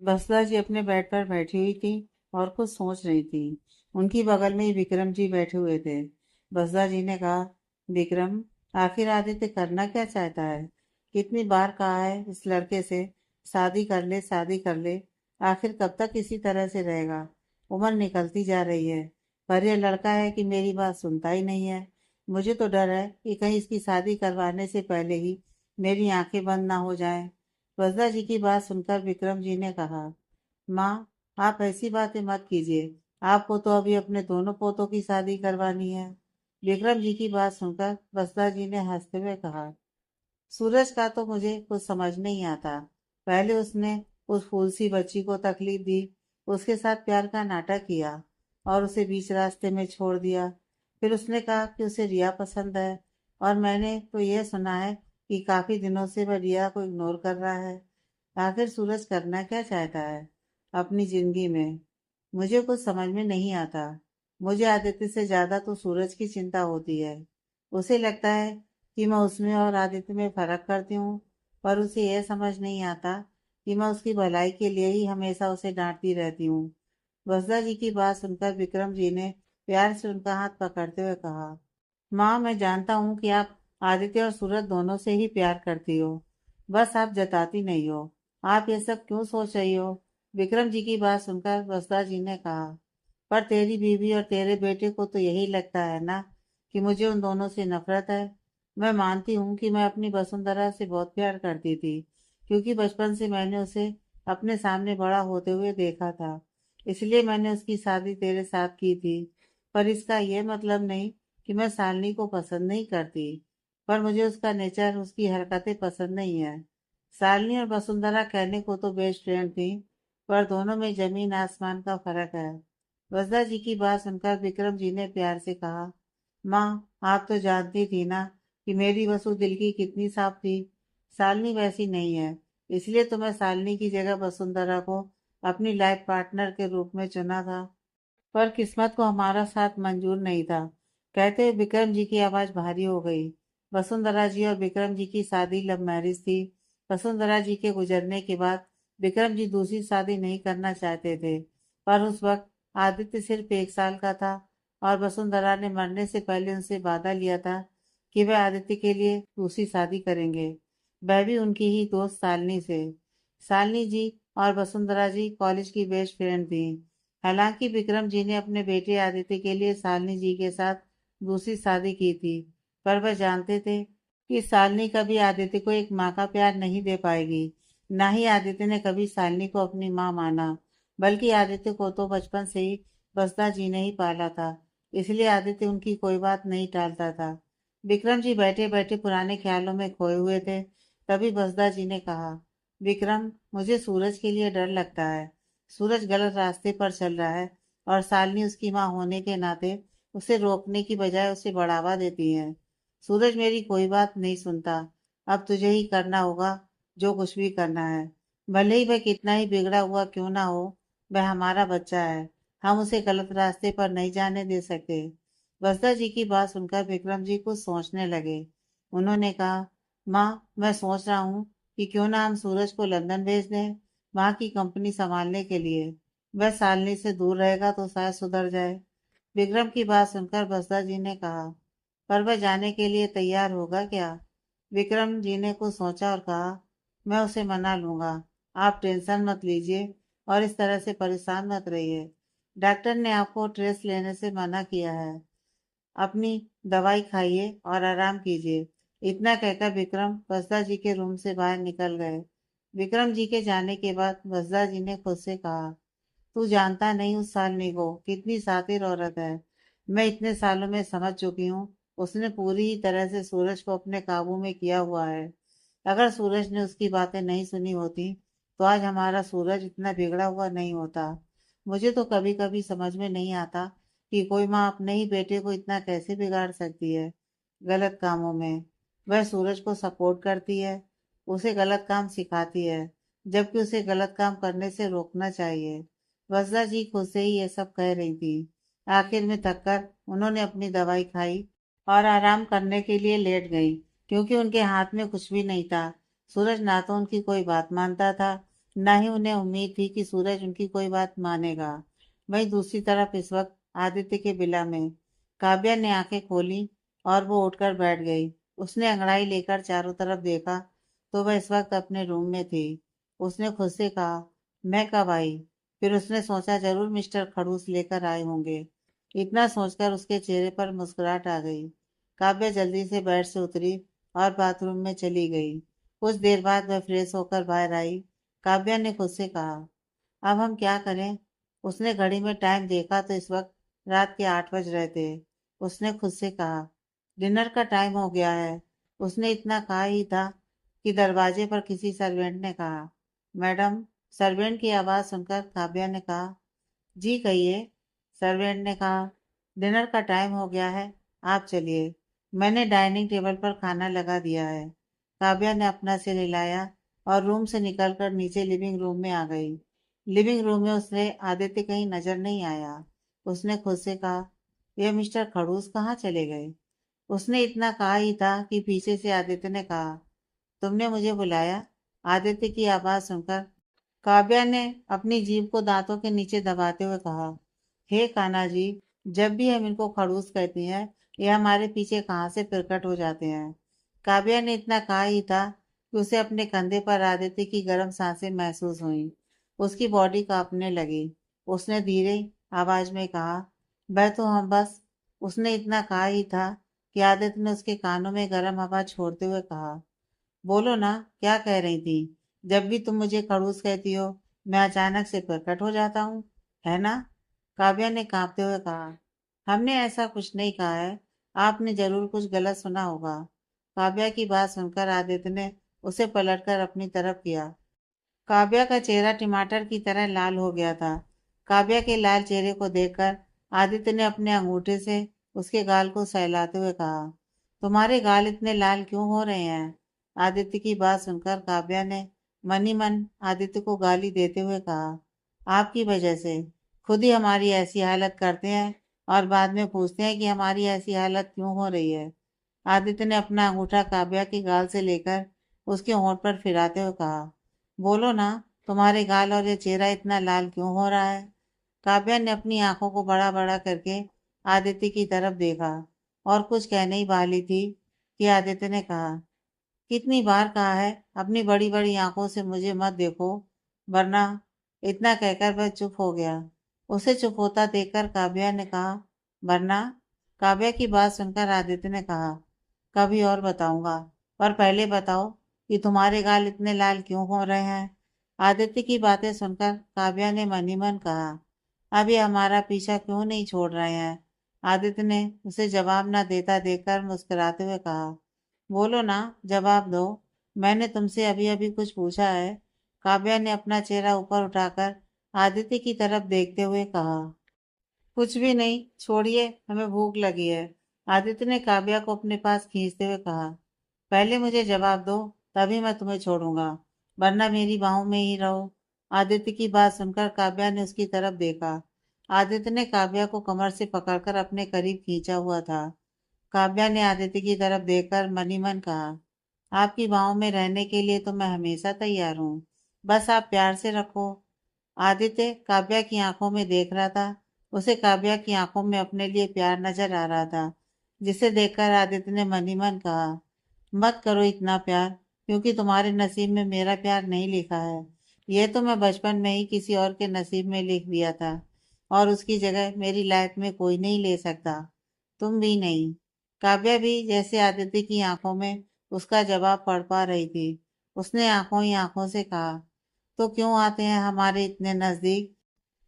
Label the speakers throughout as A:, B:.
A: बसला जी अपने बेड पर बैठी हुई थी और कुछ सोच रही थी। उनकी बगल में ही विक्रम जी बैठे हुए थे। बसला जी ने कहा, विक्रम, आखिर आदित्य करना क्या चाहता है? कितनी बार कहा है इस लड़के से, शादी कर ले शादी कर ले। आखिर कब तक इसी तरह से रहेगा? उम्र निकलती जा रही है, पर यह लड़का है कि मेरी बात सुनता ही नहीं है। मुझे तो डर है कि कहीं इसकी शादी करवाने से पहले ही मेरी आंखें बंद ना हो जाएं। वसुधा जी की बात सुनकर विक्रम जी ने कहा, माँ, आप ऐसी बातें मत कीजिए। आपको तो अभी अपने दोनों पोतों की शादी करवानी है। विक्रम जी की बात सुनकर वसुधा जी ने हंसते हुए कहा, सूरज का तो मुझे कुछ समझ नहीं आता। पहले उसने उस फूल सी बच्ची को तकलीफ दी, उसके साथ प्यार का नाटक किया और उसे बीच रास्ते में छोड़ दिया। फिर उसने कहा कि उसे रिया पसंद है, और मैंने तो यह सुना है कि काफी दिनों से वह रिया को इग्नोर कर रहा है। आखिर सूरज करना क्या चाहता है अपनी जिंदगी में? मुझे कुछ समझ में नहीं आता। मुझे आदित्य से ज्यादा तो सूरज की चिंता होती है। उसे लगता है कि मैं उसमें और आदित्य में फर्क करती हूँ, पर उसे यह समझ नहीं आता कि मैं उसकी भलाई के लिए ही हमेशा उसे डांटती रहती हूँ। वसुधा जी की बात सुनकर विक्रम जी ने प्यार से उनका हाथ पकड़ते हुए कहा, माँ, मैं जानता हूँ कि आप आदित्य और सूरज दोनों से ही प्यार करती हो, बस आप जताती नहीं हो। आप ये सब क्यों सोच रही हो? विक्रम जी की बात सुनकर वसुधा जी ने कहा, पर तेरी बीवी और तेरे बेटे को तो यही लगता है ना कि मुझे उन दोनों से नफरत है। मैं मानती हूँ कि मैं अपनी वसुंधरा से बहुत प्यार करती थी, क्योंकि बचपन से मैंने उसे अपने सामने बड़ा होते हुए देखा था। इसलिए मैंने उसकी शादी तेरे साथ की थी। पर इसका यह मतलब नहीं कि मैं शालिनी को पसंद नहीं करती, पर मुझे उसका नेचर, उसकी हरकतें पसंद नहीं है। शालिनी और वसुंधरा कहने को तो बेस्ट फ्रेंड थी, पर दोनों में जमीन आसमान का फर्क है। वसुधा जी की बात सुनकर विक्रम जी ने प्यार से कहा, माँ, आप तो जानती थी ना कि मेरी वसु दिल की कितनी साफ थी। शालिनी वैसी नहीं है, इसलिए तो मैं शालिनी की जगह वसुंधरा को अपनी लाइफ पार्टनर के रूप में चुना था। पर किस्मत को हमारा साथ मंजूर नहीं था। कहते हुए विक्रम जी की आवाज भारी हो गई। वसुंधरा जी और विक्रम जी की शादी लव मैरिज थी। वसुंधरा जी के गुजरने के बाद विक्रम जी दूसरी शादी नहीं करना चाहते थे, पर उस वक्त आदित्य सिर्फ 1 साल का था, और वसुंधरा ने मरने से पहले उनसे वादा लिया था कि वह आदित्य के लिए दूसरी शादी करेंगे, वह भी उनकी ही दोस्त शालिनी से। शालिनी जी और वसुंधरा जी कॉलेज की बेस्ट फ्रेंड थी। हालांकि विक्रम जी ने अपने बेटे आदित्य के लिए शालिनी जी के साथ दूसरी शादी की थी, पर वह जानते थे कि शालिनी कभी आदित्य को एक माँ का प्यार नहीं दे पाएगी। ना ही आदित्य ने कभी शालिनी को अपनी माँ माना, बल्कि आदित्य को तो बचपन से ही बसदा जी ने ही पाला था। इसलिए आदित्य उनकी कोई बात नहीं टालता था। विक्रम जी बैठे बैठे पुराने ख्यालों में खोए हुए थे। तभी बसदा जी ने कहा, विक्रम, मुझे सूरज के लिए डर लगता है। सूरज गलत रास्ते पर चल रहा है, और शालिनी उसकी माँ होने के नाते उसे रोकने की बजाय उसे बढ़ावा देती है। सूरज मेरी कोई बात नहीं सुनता। अब तुझे ही करना होगा जो कुछ भी करना है। भले ही वह कितना ही बिगड़ा हुआ क्यों ना हो, वह हमारा बच्चा है। हम उसे गलत रास्ते पर नहीं जाने दे सकते। वसुधा जी की बात सुनकर विक्रम जी कुछ सोचने लगे। उन्होंने कहा, माँ, मैं सोच रहा हूँ कि क्यों ना हम सूरज को लंदन भेज दें, वहाँ की कंपनी संभालने के लिए। वह शालिनी से दूर रहेगा तो शायद सुधर जाए। विक्रम की बात सुनकर वसुधा जी ने कहा, पर वह जाने के लिए तैयार होगा क्या? विक्रम जी ने कुछ सोचा और कहा, मैं उसे मना लूंगा। आप टेंशन मत लीजिए और इस तरह से परेशान मत रहिए। डॉक्टर ने आपको स्ट्रेस लेने से मना किया है। अपनी दवाई खाइए और आराम कीजिए। इतना कहकर विक्रम वसुधा जी के रूम से बाहर निकल गए। विक्रम जी के जाने के बाद वसुधा जी ने खुद से कहा, तू जानता नहीं उस शालिनी को, कितनी शातिर औरत है। मैं इतने सालों में समझ चुकी हूँ, उसने पूरी ही तरह से सूरज को अपने काबू में किया हुआ है। अगर सूरज ने उसकी बातें नहीं सुनी होती तो आज हमारा सूरज इतना बिगड़ा हुआ नहीं होता। मुझे तो कभी कभी समझ में नहीं आता कि कोई माँ अपने ही बेटे को इतना कैसे बिगाड़ सकती है गलत कामों में। वह सूरज को सपोर्ट करती है, उसे गलत काम सिखाती है, जबकि उसे गलत काम करने से रोकना चाहिए। वसुधा जी खुद से ही ये सब कह रही थी। आखिर में थककर उन्होंने अपनी दवाई खाई और आराम करने के लिए लेट गई, क्योंकि उनके हाथ में कुछ भी नहीं था। सूरज ना तो उनकी कोई बात मानता था, न ही उन्हें उम्मीद थी कि सूरज उनकी कोई बात मानेगा। वहीं दूसरी तरफ इस वक्त आदित्य के बिला में काव्या ने आंखें खोली और वो उठकर बैठ गई। उसने अंगड़ाई लेकर चारों तरफ देखा तो वह इस वक्त अपने रूम में थी। उसने खुद से कहा, मैं कब आई? फिर उसने सोचा जरूर मिस्टर खड़ूस लेकर आए होंगे। इतना सोचकर उसके चेहरे पर मुस्कुराहट आ गई। काव्या जल्दी से बेड से उतरी और बाथरूम में चली गई। कुछ देर बाद वह फ्रेश होकर बाहर आई। काव्या ने खुद से कहा, अब हम क्या करें? उसने घड़ी में टाइम देखा तो इस वक्त रात के 8 बज रहे थे। उसने खुद से कहा, डिनर का टाइम हो गया है। उसने इतना कहा ही था कि दरवाजे पर किसी सर्वेंट ने कहा, मैडम। सर्वेंट की आवाज़ सुनकर काव्या ने कहा, जी कहिए। सर्वेंट ने कहा, डिनर का टाइम हो गया है, आप चलिए। मैंने डाइनिंग टेबल पर खाना लगा दिया है। काव्या ने अपना सिर हिलाया और रूम से निकलकर नीचे लिविंग रूम में आ गई। लिविंग रूम में उसने आदित्य कहीं नजर नहीं आया। उसने खुद से कहा, यह मिस्टर खड़ूस कहाँ चले गए? उसने इतना कहा ही था कि पीछे से आदित्य ने कहा, तुमने मुझे बुलाया? आदित्य की आवाज सुनकर काव्या ने अपनी जीभ को दांतों के नीचे दबाते हुए कहा, हे कान्हा जी, जब भी हम इनको खड़ूस कहते हैं ये हमारे पीछे कहाँ से प्रकट हो जाते हैं। काव्या ने इतना कहा ही था कि उसे अपने कंधे पर आदित्य की गर्म सांसें महसूस हुई। उसकी बॉडी कांपने लगी। उसने धीरे आवाज में कहा, तो हम बस। उसने इतना कहा ही था कि आदित्य ने उसके कानों में गर्म हवा छोड़ते हुए कहा, बोलो ना, क्या कह रही थी? जब भी तुम मुझे खड़ूस कहती हो मैं अचानक से प्रकट हो जाता हूँ, है ना? काव्या ने कांपते हुए कहा, हमने ऐसा कुछ नहीं कहा है। आपने जरूर कुछ गलत सुना होगा। काव्या की बात सुनकर आदित्य ने उसे पलटकर अपनी तरफ किया। काव्या का चेहरा टमाटर की तरह लाल हो गया था। काव्या के लाल चेहरे को देखकर आदित्य ने अपने अंगूठे से उसके गाल को सहलाते हुए कहा, तुम्हारे गाल इतने लाल क्यों हो रहे हैं? आदित्य की बात सुनकर काव्या ने मन ही मन आदित्य को गाली देते हुए कहा, आपकी वजह से खुद ही हमारी ऐसी हालत करते हैं और बाद में पूछते हैं कि हमारी ऐसी हालत क्यों हो रही है। आदित्य ने अपना अंगूठा काव्या के गाल से लेकर उसके होंठ पर फिराते हुए कहा, बोलो ना, तुम्हारे गाल और ये चेहरा इतना लाल क्यों हो रहा है? काव्या ने अपनी आंखों को बड़ा बड़ा करके आदित्य की तरफ देखा और कुछ कहने ही वाली थी कि आदित्य ने कहा, कितनी बार कहा है अपनी बड़ी बड़ी आंखों से मुझे मत देखो, वरना। इतना कहकर वह चुप हो गया। उसे चुप होता देखकर काव्या ने कहा, वरना? काव्या की बात सुनकर आदित्य ने कहा, कभी और बताऊंगा, पर पहले बताओ कि तुम्हारे गाल इतने लाल क्यों हो रहे हैं? आदित्य की बातें सुनकर काव्या ने मन ही मन कहा, अब ये हमारा पीछा क्यों नहीं छोड़ रहे हैं? आदित्य ने उसे जवाब न देता देखकर मुस्कुराते हुए कहा, बोलो ना, जवाब दो। मैंने तुमसे अभी अभी कुछ पूछा है। काव्या ने अपना चेहरा ऊपर उठाकर आदित्य की तरफ देखते हुए कहा, कुछ भी नहीं, छोड़िए, हमें भूख लगी है। आदित्य ने काव्या को अपने पास खींचते हुए कहा, पहले मुझे जवाब दो, तभी मैं तुम्हें छोड़ूंगा, वरना मेरी बाहों में ही रहो। आदित्य की बात सुनकर काव्या ने उसकी तरफ देखा। आदित्य ने काव्या को कमर से पकड़कर अपने करीब खींचा हुआ था। काव्या ने आदित्य की तरफ देखकर मन ही मन कहा, आपकी बाहों में रहने के लिए तो मैं हमेशा तैयार हूँ, बस आप प्यार से रखो। आदित्य काव्या की आंखों में देख रहा था। उसे काव्या की आंखों में अपने लिए प्यार नजर आ रहा था, जिसे देखकर आदित्य ने मन ही मन कहा, मत करो इतना प्यार, क्योंकि तुम्हारे नसीब में मेरा प्यार नहीं लिखा है। यह तो मैं बचपन में ही किसी और के नसीब में लिख दिया था और उसकी जगह मेरी लाइफ में कोई नहीं ले सकता, तुम भी नहीं। काव्या भी जैसे आदित्य की आंखों में उसका जवाब पढ़ पा रही थी। उसने आंखों ही आंखों से कहा, तो क्यों आते हैं हमारे इतने नजदीक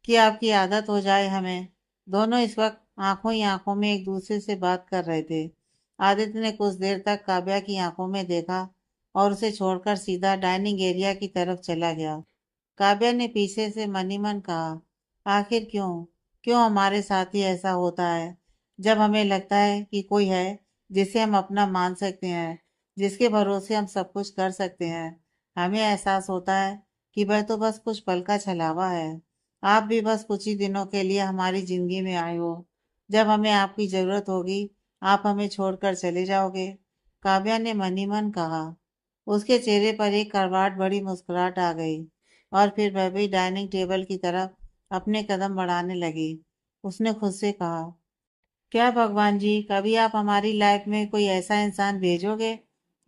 A: कि आपकी आदत हो जाए हमें? दोनों इस वक्त आंखों ही आंखों में एक दूसरे से बात कर रहे थे। आदित्य ने कुछ देर तक काव्या की आंखों में देखा और उसे छोड़कर सीधा डाइनिंग एरिया की तरफ चला गया। काव्या ने पीछे से मन ही मन कहा, आखिर क्यों, क्यों हमारे साथ ही ऐसा होता है? जब हमें लगता है कि कोई है जिसे हम अपना मान सकते हैं, जिसके भरोसे हम सब कुछ कर सकते हैं, हमें एहसास होता है कि वह तो बस कुछ पल का छलावा है। आप भी बस कुछ ही दिनों के लिए हमारी जिंदगी में आए हो। जब हमें आपकी जरूरत होगी आप हमें छोड़कर चले जाओगे। काव्या ने मन ही मन कहा। उसके चेहरे पर एक करवाट बड़ी मुस्कुराहट आ गई। और फिर वह भी डाइनिंग टेबल की तरफ अपने कदम बढ़ाने लगी। उसने खुद से कहा, क्या भगवान जी, कभी आप हमारी लाइफ में कोई ऐसा इंसान भेजोगे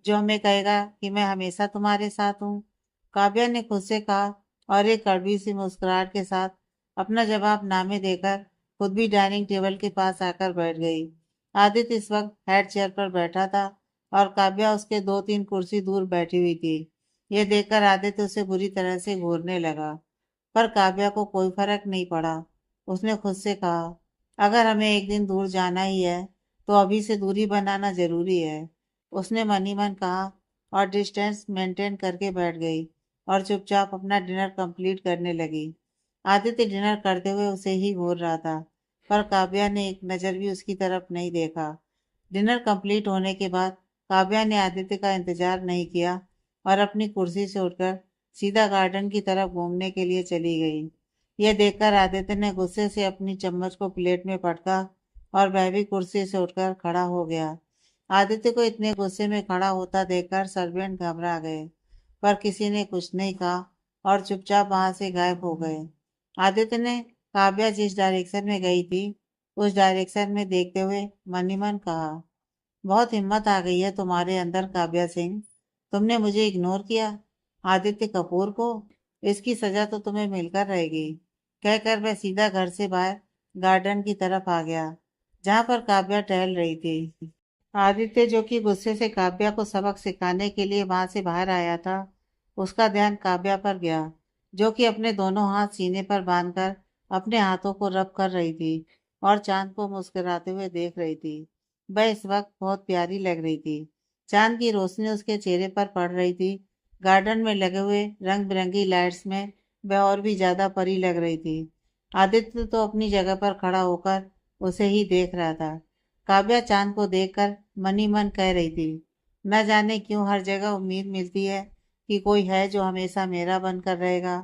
A: जो हमें कहेगा कि मैं हमेशा तुम्हारे साथ हूँ? काव्या ने खुद से कहा और एक कड़वी सी मुस्कुराहट के साथ अपना जवाब नामे देकर खुद भी डाइनिंग टेबल के पास आकर बैठ गई। आदित्य इस वक्त हेड चेयर पर बैठा था और काव्या उसके 2-3 कुर्सी दूर बैठी हुई थी। यह देखकर आदित्य उसे बुरी तरह से घूरने लगा, पर काव्या को कोई फर्क नहीं पड़ा। उसने खुद से कहा, अगर हमें एक दिन दूर जाना ही है तो अभी से दूरी बनाना जरूरी है। उसने मन ही मन कहा और डिस्टेंस मेंटेन करके बैठ गई और चुपचाप अपना डिनर कंप्लीट करने लगी। आदित्य डिनर करते हुए उसे ही घूर रहा था, पर काव्या ने एक नज़र भी उसकी तरफ नहीं देखा। डिनर कंप्लीट होने के बाद काव्या ने आदित्य का इंतजार नहीं किया और अपनी कुर्सी से उठकर सीधा गार्डन की तरफ घूमने के लिए चली गई। यह देखकर आदित्य ने गुस्से से अपनी चम्मच को प्लेट में पटका और वह भी कुर्सी से उठकर खड़ा हो गया। आदित्य को इतने गुस्से में खड़ा होता देखकर सर्वेंट घबरा गए, पर किसी ने कुछ नहीं कहा और चुपचाप वहां से गायब हो गए। आदित्य ने काव्या जिस डायरेक्शन में गई थी उस डायरेक्शन में देखते हुए मन ही मन कहा, बहुत हिम्मत आ गई है तुम्हारे अंदर काव्या सिंह। तुमने मुझे इग्नोर किया, आदित्य कपूर को। इसकी सजा तो तुम्हें मिलकर रहेगी। कहकर वह सीधा घर से बाहर गार्डन की तरफ आ गया, जहां पर काव्या टहल रही थी। आदित्य, जो कि गुस्से से काव्या को सबक सिखाने के लिए वहां से बाहर आया था, उसका ध्यान काव्या पर गया, जो कि अपने दोनों हाथ सीने पर बांधकर अपने हाथों को रब कर रही थी और चांद को मुस्कुराते हुए देख रही थी। वह इस वक्त बहुत प्यारी लग रही थी। चांद की रोशनी उसके चेहरे पर पड़ रही थी। गार्डन में लगे हुए रंग बिरंगी लाइट्स में वह और भी ज्यादा परी लग रही थी। आदित्य तो अपनी जगह पर खड़ा होकर उसे ही देख रहा था। काव्या चांद को देखकर मन ही मन कह रही थी, न जाने क्यों हर जगह उम्मीद मिलती है कि कोई है जो हमेशा मेरा बनकर रहेगा।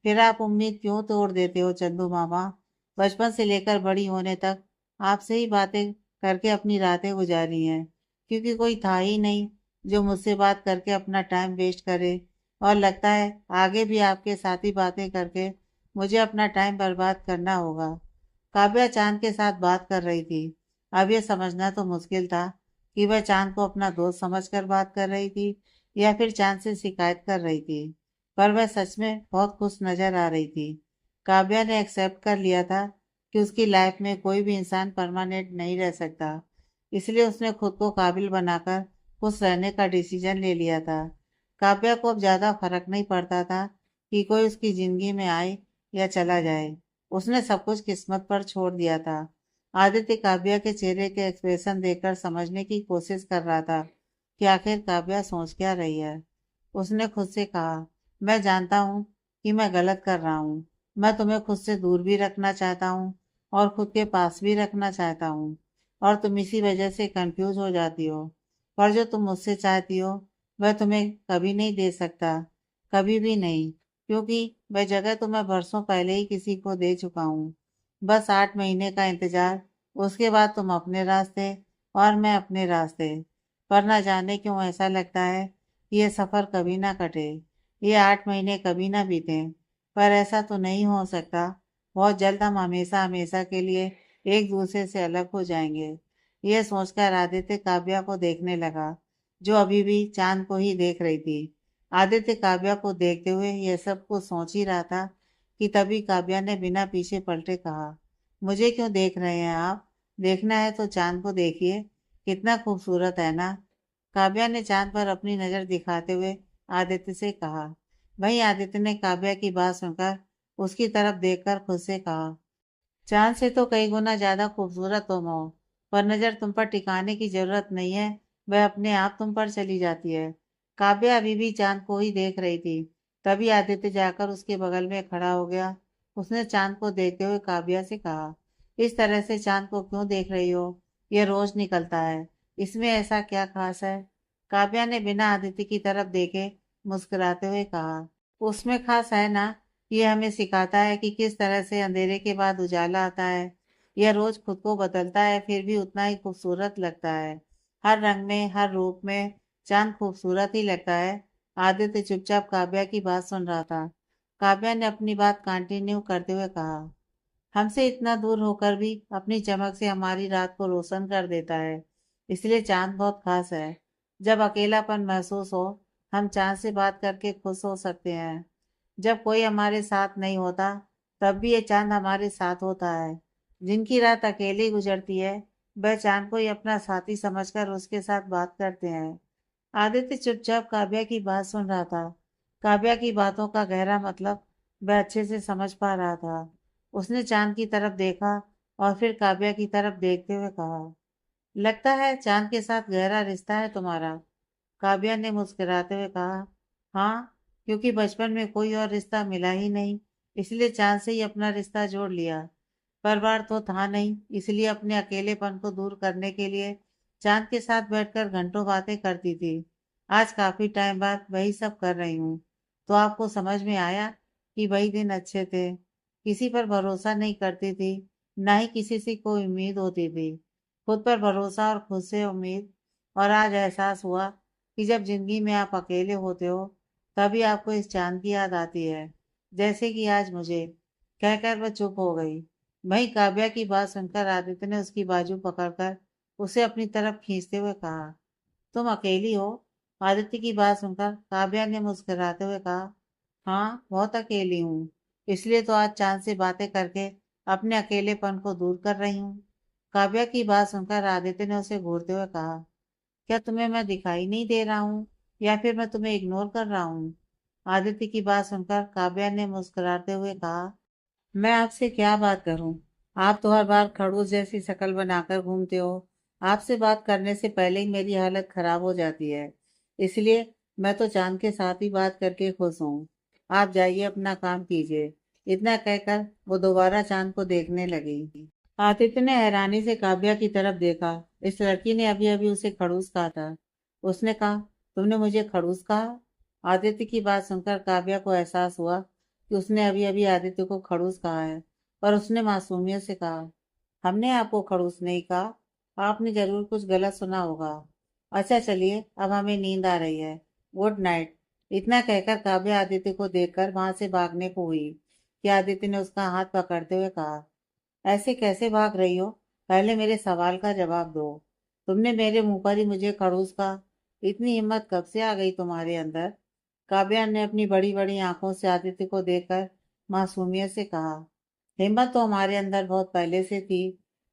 A: फिर आप उम्मीद क्यों तोड़ देते हो चंदू मामा? बचपन से लेकर बड़ी होने तक आपसे ही बातें करके अपनी रातें गुजारी हैं, क्योंकि कोई था ही नहीं जो मुझसे बात करके अपना टाइम वेस्ट करे। और लगता है आगे भी आपके साथ ही बातें करके मुझे अपना टाइम बर्बाद करना होगा। काव्या चांद के साथ बात कर रही थी। अब यह समझना तो मुश्किल था कि वह चांद को अपना दोस्त समझकर बात कर रही थी या फिर चांद से शिकायत कर रही थी, पर वह सच में बहुत खुश नजर आ रही थी। काव्या ने एक्सेप्ट कर लिया था कि उसकी लाइफ में कोई भी इंसान परमानेंट नहीं रह सकता, इसलिए उसने खुद को काबिल बनाकर खुश रहने का डिसीजन ले लिया था। काव्या को अब ज्यादा फर्क नहीं पड़ता था कि कोई उसकी जिंदगी में आए या चला जाए। उसने सब कुछ किस्मत पर छोड़ दिया था। आदित्य काव्या के चेहरे के एक्सप्रेशन देखकर समझने की कोशिश कर रहा था कि आखिर काव्या सोच क्या रही है। उसने खुद से कहा, मैं जानता हूँ कि मैं गलत कर रहा हूँ। मैं तुम्हें खुद से दूर भी रखना चाहता हूँ और खुद के पास भी रखना चाहता हूँ, और तुम इसी वजह से कंफ्यूज हो जाती हो। पर जो तुम मुझसे चाहती हो वह तुम्हें कभी नहीं दे सकता, कभी भी नहीं, क्योंकि वह जगह तो मैं बरसों पहले ही किसी को दे चुका हूँ। बस 8 महीने का इंतजार, उसके बाद तुम अपने रास्ते और मैं अपने रास्ते। पर ना जाने क्यों ऐसा लगता है कि ये सफर कभी ना कटे, ये 8 महीने कभी ना बीते। पर ऐसा तो नहीं हो सकता। बहुत जल्द हम हमेशा हमेशा के लिए एक दूसरे से अलग हो जाएंगे। यह सोचकर आदित्य काव्या को देखने लगा, जो अभी भी चांद को ही देख रही थी। आदित्य काव्या को देखते हुए यह सब कुछ सोच ही रहा था कि तभी काव्या ने बिना पीछे पलटे कहा, मुझे क्यों देख रहे हैं आप? देखना है तो चांद को देखिए, कितना खूबसूरत है ना। काव्या ने चांद पर अपनी नजर दिखाते हुए आदित्य से कहा। वहीं आदित्य ने काव्या की बात सुनकर उसकी तरफ देखकर खुद से कहा, चांद से तो कई गुना ज्यादा खूबसूरत तुम हो, पर नजर तुम पर टिकाने की जरूरत नहीं है, वह अपने आप तुम पर चली जाती है। काव्या अभी भी चांद को ही देख रही थी। तभी आदित्य जाकर उसके बगल में खड़ा हो गया। उसने चांद को देखते हुए काव्या से कहा, इस तरह से चांद को क्यों देख रही हो? यह रोज निकलता है, इसमें ऐसा क्या खास है? काव्या ने बिना आदित्य की तरफ देखे मुस्कुराते हुए कहा, उसमें खास है ना, ये हमें सिखाता है कि किस तरह से अंधेरे के बाद उजाला आता है। यह रोज खुद को बदलता है, फिर भी उतना ही खूबसूरत लगता है। हर रंग में, हर रूप में चांद खूबसूरत ही लगता है। आदित्य चुपचाप काव्या की बात सुन रहा था। काव्या ने अपनी बात कंटिन्यू करते हुए कहा। हमसे इतना दूर होकर भी अपनी चमक से हमारी रात को रोशन कर देता है, इसलिए चांद बहुत खास है। जब अकेलापन महसूस हो, हम चांद से बात करके खुश हो सकते हैं। जब कोई हमारे साथ नहीं होता, तब भी ये चांद हमारे साथ होता है। जिनकी रात अकेली गुजरती है, वह चांद को ही अपना साथी समझकर उसके साथ बात करते हैं। आदित्य चुपचाप काव्या की बात सुन रहा था। काव्या की बातों का गहरा मतलब वह अच्छे से समझ पा रहा था। उसने चांद की तरफ देखा और फिर काव्या की तरफ देखते हुए कहा, लगता है चांद के साथ गहरा रिश्ता है तुम्हारा। काव्या ने मुस्कुराते हुए कहा, हाँ, क्योंकि बचपन में कोई और रिश्ता मिला ही नहीं, इसलिए चांद से ही अपना रिश्ता जोड़ लिया। परिवार तो था नहीं, इसलिए अपने अकेलेपन को दूर करने के लिए चांद के साथ बैठकर घंटों बातें करती थी। आज काफी टाइम बाद वही सब कर रही हूँ। तो आपको समझ में आया कि वही दिन अच्छे थे। किसी पर भरोसा नहीं करती थी, ना ही किसी से कोई उम्मीद होती थी। खुद पर भरोसा और खुद से उम्मीद। और आज एहसास हुआ कि जब जिंदगी में आप अकेले होते हो, तभी आपको इस चांद की याद आती है, जैसे कि आज मुझे। कहकर वह चुप हो गई। वहीं काव्या की बात सुनकर आदित्य ने उसकी बाजू पकड़कर उसे अपनी तरफ खींचते हुए कहा, तुम अकेली हो? आदित्य की बात सुनकर काव्या ने मुस्कुराते हुए कहा, हाँ, बहुत अकेली हूँ। इसलिए तो आज चांद से बातें करके अपने अकेलेपन को दूर कर रही हूँ। काव्या की बात सुनकर आदित्य ने उसे घूरते हुए कहा, क्या तुम्हें मैं दिखाई नहीं दे रहा हूँ, या फिर मैं तुम्हें इग्नोर कर रहा हूँ? आदित्य की बात सुनकर काव्या ने मुस्कुराते हुए कहा, मैं आपसे क्या बात करूं? आप तो हर बार खड़ूस जैसी शक्ल बनाकर घूमते हो। आपसे बात करने से पहले ही मेरी हालत खराब हो जाती है। इसलिए मैं तो चांद के साथ ही बात करके खुश हूँ। आप जाइए, अपना काम कीजिए। इतना कहकर वो दोबारा चांद को देखने लगी। आदित्य ने हैरानी से काव्या की तरफ देखा। इस लड़की ने अभी अभी उसे खड़ूस कहा था। उसने कहा, तुमने मुझे खड़ूस कहा? आदित्य की बात सुनकर काव्या को एहसास हुआ कि उसने अभी अभी आदित्य को खड़ूस कहा है। पर उसने मासूमियत से कहा, हमने आपको खड़ूस नहीं कहा। आपने जरूर कुछ गलत सुना होगा। अच्छा चलिए, अब हमें नींद आ रही है। Good night. इतना कहकर काव्या आदित्य को देखकर वहां से भागने को हुई कि आदित्य ने उसका हाथ पकड़ते हुए कहा, ऐसे कैसे भाग रही हो? पहले मेरे सवाल का जवाब दो। तुमने मेरे मुंह पर ही मुझे खड़ूस कहा। इतनी हिम्मत कब से आ गई तुम्हारे अंदर? काव्या ने अपनी बड़ी बड़ी आंखों से आदित्य को देखकर मासूमियत से कहा, हिम्मत तो हमारे अंदर बहुत पहले से थी,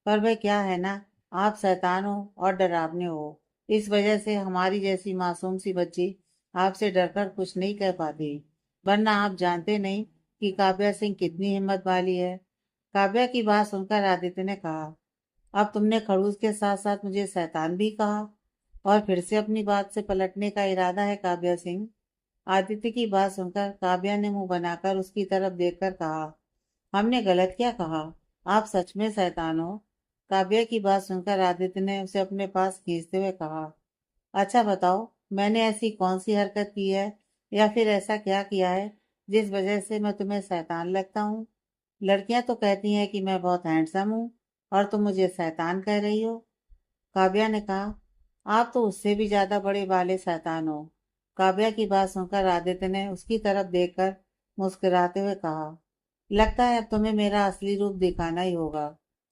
A: पर वह क्या है ना, आप शैतान हो और डरावने हो। इस वजह से हमारी जैसी मासूम सी बच्ची आपसे डरकर कुछ नहीं कह पाती। वरना आप जानते नहीं कि काव्या सिंह कितनी हिम्मत वाली है। काव्या की बात सुनकर आदित्य ने कहा, अब तुमने खड़ूस के साथ साथ मुझे शैतान भी कहा, और फिर से अपनी बात से पलटने का इरादा है काव्या सिंह? आदित्य की बात सुनकर काव्या ने मुंह बनाकर उसकी तरफ देखकर कहा, हमने गलत क्या कहा? आप सच में शैतान हो? काव्या की बात सुनकर आदित्य ने उसे अपने पास खींचते हुए कहा, अच्छा बताओ, मैंने ऐसी कौन सी हरकत की है, या फिर ऐसा क्या किया है जिस वजह से मैं तुम्हें शैतान लगता हूँ? लड़कियां तो कहती हैं कि मैं बहुत हैंडसम हूँ, और तुम मुझे शैतान कह रही हो? काव्या ने कहा, आप तो उससे भी ज्यादा बड़े वाले शैतान हो। काव्या की बात सुनकर आदित्य ने उसकी तरफ देखकर मुस्कुराते हुए कहा, लगता है अब तुम्हें मेरा असली रूप दिखाना ही होगा।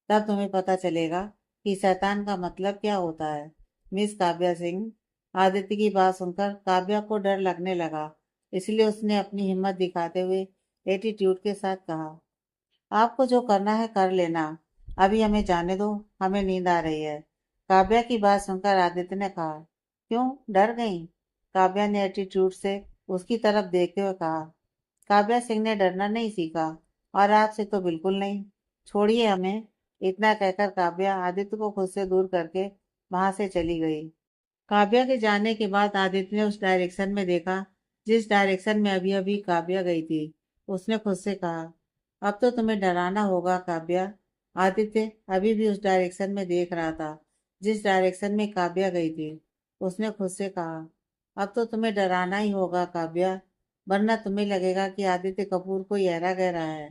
A: तब तुम्हें पता चलेगा कि शैतान का मतलब क्या होता है, मिस काव्या सिंह। आदित्य की बात सुनकर काव्या को डर लगने लगा, इसलिए उसने अपनी हिम्मत दिखाते हुए एटीट्यूड के साथ कहा, आपको जो करना है कर लेना। अभी हमें जाने दो, हमें नींद आ रही है। काव्या की बात सुनकर आदित्य ने कहा, क्यों, डर गई? काव्या ने एटीट्यूड से उसकी तरफ देखते हुए कहा, काव्या सिंह ने डरना नहीं सीखा, और आपसे तो बिल्कुल नहीं। छोड़िए हमें। इतना कहकर काव्या आदित्य को खुद से दूर करके वहां से चली गई। काव्या के जाने के बाद आदित्य ने उस डायरेक्शन में देखा जिस डायरेक्शन में अभी अभी काव्या गई थी। उसने खुद से कहा, अब तो तुम्हें डराना होगा काव्या। आदित्य अभी भी उस डायरेक्शन में देख रहा था जिस डायरेक्शन में काव्या गई थी। उसने खुद से कहा, अब तो तुम्हें डराना ही होगा काव्या, वरना तुम्हें लगेगा कि आदित्य कपूर कोई ऐरा गहरा है।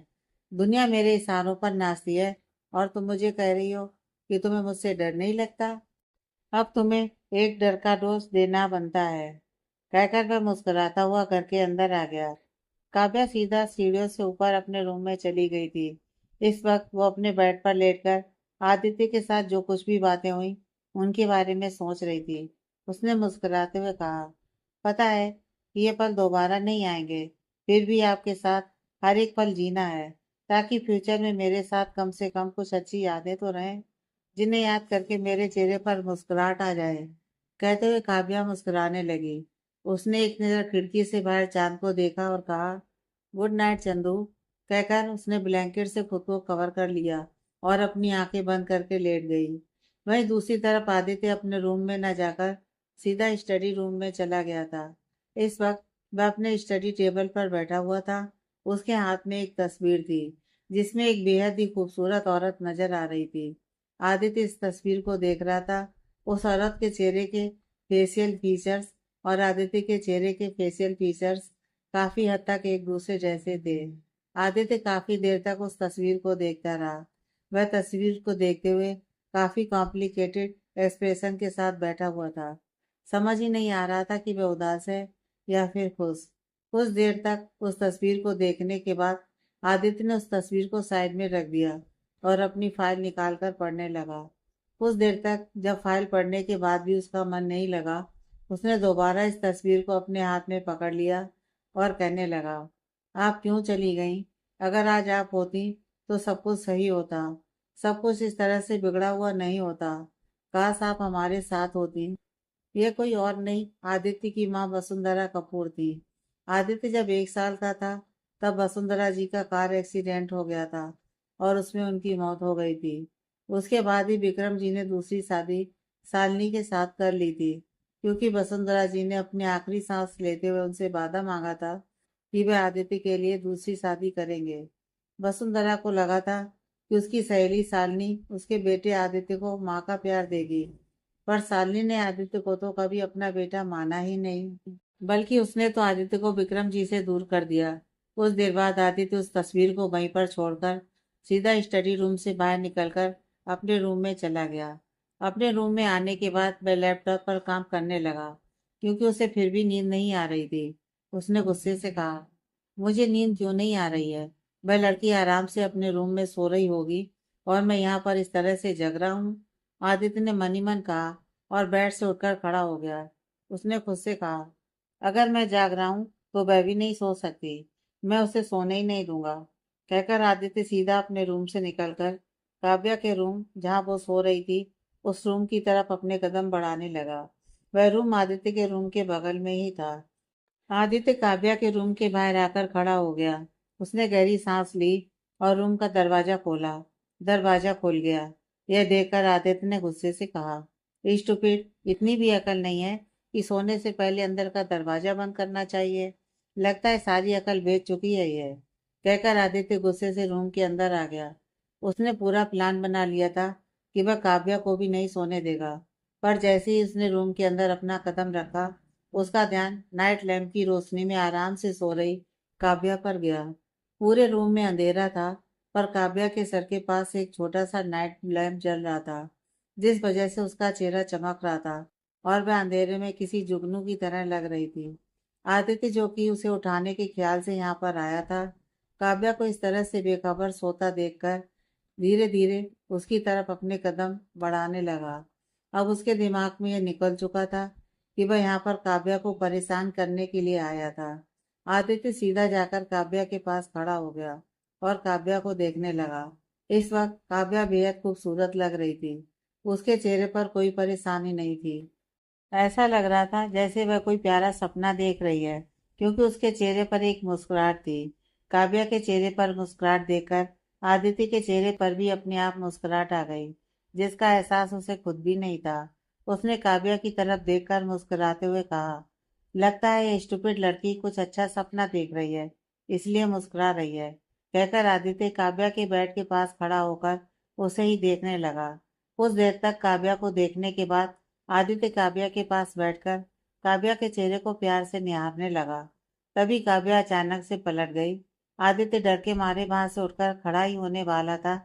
A: दुनिया मेरे इशारों पर नाचती है, और तुम मुझे कह रही हो कि तुम्हें मुझसे डर नहीं लगता। अब तुम्हें एक डर का डोज देना बनता है। कहकर वह मुस्कुराता हुआ घर के अंदर आ गया। काव्या सीधा सीढ़ियों से ऊपर अपने रूम में चली गई थी। इस वक्त वो अपने बेड पर लेटकर आदित्य के साथ जो कुछ भी बातें हुई उनके बारे में सोच रही थी। उसने मुस्कुराते हुए कहा, पता है ये पल दोबारा नहीं आएंगे, फिर भी आपके साथ हर एक पल जीना है, ताकि फ्यूचर में मेरे साथ कम से कम कुछ अच्छी यादें तो रहें, जिन्हें याद करके मेरे चेहरे पर मुस्कुराहट आ जाए। कहते हुए काव्या मुस्कुराने लगी। उसने एक नज़र खिड़की से बाहर चांद को देखा और कहा, गुड नाइट चंदू। कहकर उसने ब्लैंकेट से खुद को कवर कर लिया और अपनी आंखें बंद करके लेट गई। वहीं दूसरी तरफ आदित्य अपने रूम में न जाकर सीधा स्टडी रूम में चला गया था। इस वक्त वह अपने स्टडी टेबल पर बैठा हुआ था। उसके हाथ में एक तस्वीर थी जिसमें एक बेहद ही खूबसूरत औरत नजर आ रही थी। आदित्य इस तस्वीर को देख रहा था। उस औरत के चेहरे के फेशियल फीचर्स और आदित्य के चेहरे के फेशियल फीचर्स काफी हद तक एक दूसरे जैसे थे। आदित्य काफी देर तक उस तस्वीर को देखता रहा। वह तस्वीर को देखते हुए काफी कॉम्प्लिकेटेड एक्सप्रेशन के साथ बैठा हुआ था। समझ ही नहीं आ रहा था कि वह उदास है या फिर खुश। कुछ देर तक उस तस्वीर को देखने के बाद आदित्य ने उस तस्वीर को साइड में रख दिया और अपनी फाइल निकालकर पढ़ने लगा। कुछ देर तक जब फाइल पढ़ने के बाद भी उसका मन नहीं लगा, उसने दोबारा इस तस्वीर को अपने हाथ में पकड़ लिया और कहने लगा, आप क्यों चली गईं? अगर आज आप होती तो सब कुछ सही होता। सब कुछ इस तरह से बिगड़ा हुआ नहीं होता। काश आप हमारे साथ होती। यह कोई और नहीं, आदित्य की माँ वसुंधरा कपूर थी। आदित्य जब 1 साल का था तब वसुंधरा जी का कार एक्सीडेंट हो गया था और उसमें उनकी मौत हो गई थी। उसके बाद ही विक्रम जी ने दूसरी शादी शालिनी के साथ कर ली थी, क्योंकि वसुंधरा जी ने अपनी आखिरी सांस लेते हुए उनसे वादा मांगा था कि वे आदित्य के लिए दूसरी शादी करेंगे। वसुंधरा को लगा था कि उसकी सहेली शालिनी उसके बेटे आदित्य को माँ का प्यार देगी, पर शालिनी ने आदित्य को तो कभी अपना बेटा माना ही नहीं, बल्कि उसने तो आदित्य को विक्रम जी से दूर कर दिया। कुछ देर बाद आदित्य उस तस्वीर को वहीं पर छोड़कर सीधा स्टडी रूम से बाहर निकलकर अपने रूम में चला गया। अपने रूम में आने के बाद वह लैपटॉप पर काम करने लगा, क्योंकि उसे फिर भी नींद नहीं आ रही थी। उसने गुस्से से कहा, मुझे नींद क्यों नहीं आ रही है? वह लड़की आराम से अपने रूम में सो रही होगी और मैं यहाँ पर इस तरह से जग रहा हूँ। आदित्य ने मन ही मन कहा और बेड से उठकर खड़ा हो गया। उसने खुद से कहा, अगर मैं जाग रहा हूँ तो वह भी नहीं सो सकती। मैं उसे सोने ही नहीं दूंगा। कहकर आदित्य सीधा अपने रूम से निकलकर काव्या के रूम जहाँ वो सो रही थी उस रूम की तरफ अपने कदम बढ़ाने लगा। वह रूम आदित्य के रूम के बगल में ही था। आदित्य काव्या के रूम के बाहर आकर खड़ा हो गया। उसने गहरी सांस ली और रूम का दरवाजा खोला। दरवाजा खुल गया। यह देखकर आदित्य ने गुस्से से कहा, स्टूपिड, इतनी भी अकल नहीं है कि सोने से पहले अंदर का दरवाजा बंद करना चाहिए। लगता है सारी अकल बेच चुकी है यह। कहकर आदित्य गुस्से से रूम के अंदर आ गया। उसने पूरा प्लान बना लिया था कि वह काव्या को भी नहीं सोने देगा, पर जैसे ही उसने रूम के अंदर अपना कदम रखा, उसका ध्यान नाइट लैंप की रोशनी में आराम से सो रही काव्या पर गया। पूरे रूम में अंधेरा था, पर काव्या के सर के पास एक छोटा सा नाइट लैंप जल रहा था, जिस वजह से उसका चेहरा चमक रहा था और वह अंधेरे में किसी जुगनू की तरह लग रही थी। आदित्य, जो कि उसे उठाने के ख्याल से यहाँ पर आया था, काव्या को इस तरह से बेखबर सोता देखकर धीरे धीरे उसकी तरफ अपने कदम बढ़ाने लगा। अब उसके दिमाग में यह निकल चुका था कि वह यहाँ पर काव्या को परेशान करने के लिए आया था। आदित्य सीधा जाकर काव्या के पास खड़ा हो गया और काव्या को देखने लगा। इस वक्त काव्या बेहद खूबसूरत लग रही थी। उसके चेहरे पर कोई परेशानी नहीं थी। ऐसा लग रहा था जैसे वह कोई प्यारा सपना देख रही है, क्योंकि उसके चेहरे पर एक मुस्कुराहट थी। काव्या के चेहरे पर मुस्कुराहट देखकर आदित्य के चेहरे पर भी अपने आप मुस्कुराहट आ गई, जिसका एहसास उसे खुद भी नहीं था। उसने काव्या की तरफ देखकर मुस्कुराते हुए कहा, लगता है ये स्टूपिड लड़की कुछ अच्छा सपना देख रही है, इसलिए मुस्कुरा रही है। कहकर आदित्य काव्या के बेड के पास खड़ा होकर उसे ही देखने लगा। कुछ देर तक काव्या को देखने के बाद आदित्य काव्या के पास बैठकर काव्या के चेहरे को प्यार से निहारने लगा। तभी काव्या अचानक से पलट गई। आदित्य डर के मारे वहां से उठकर खड़ा ही होने वाला था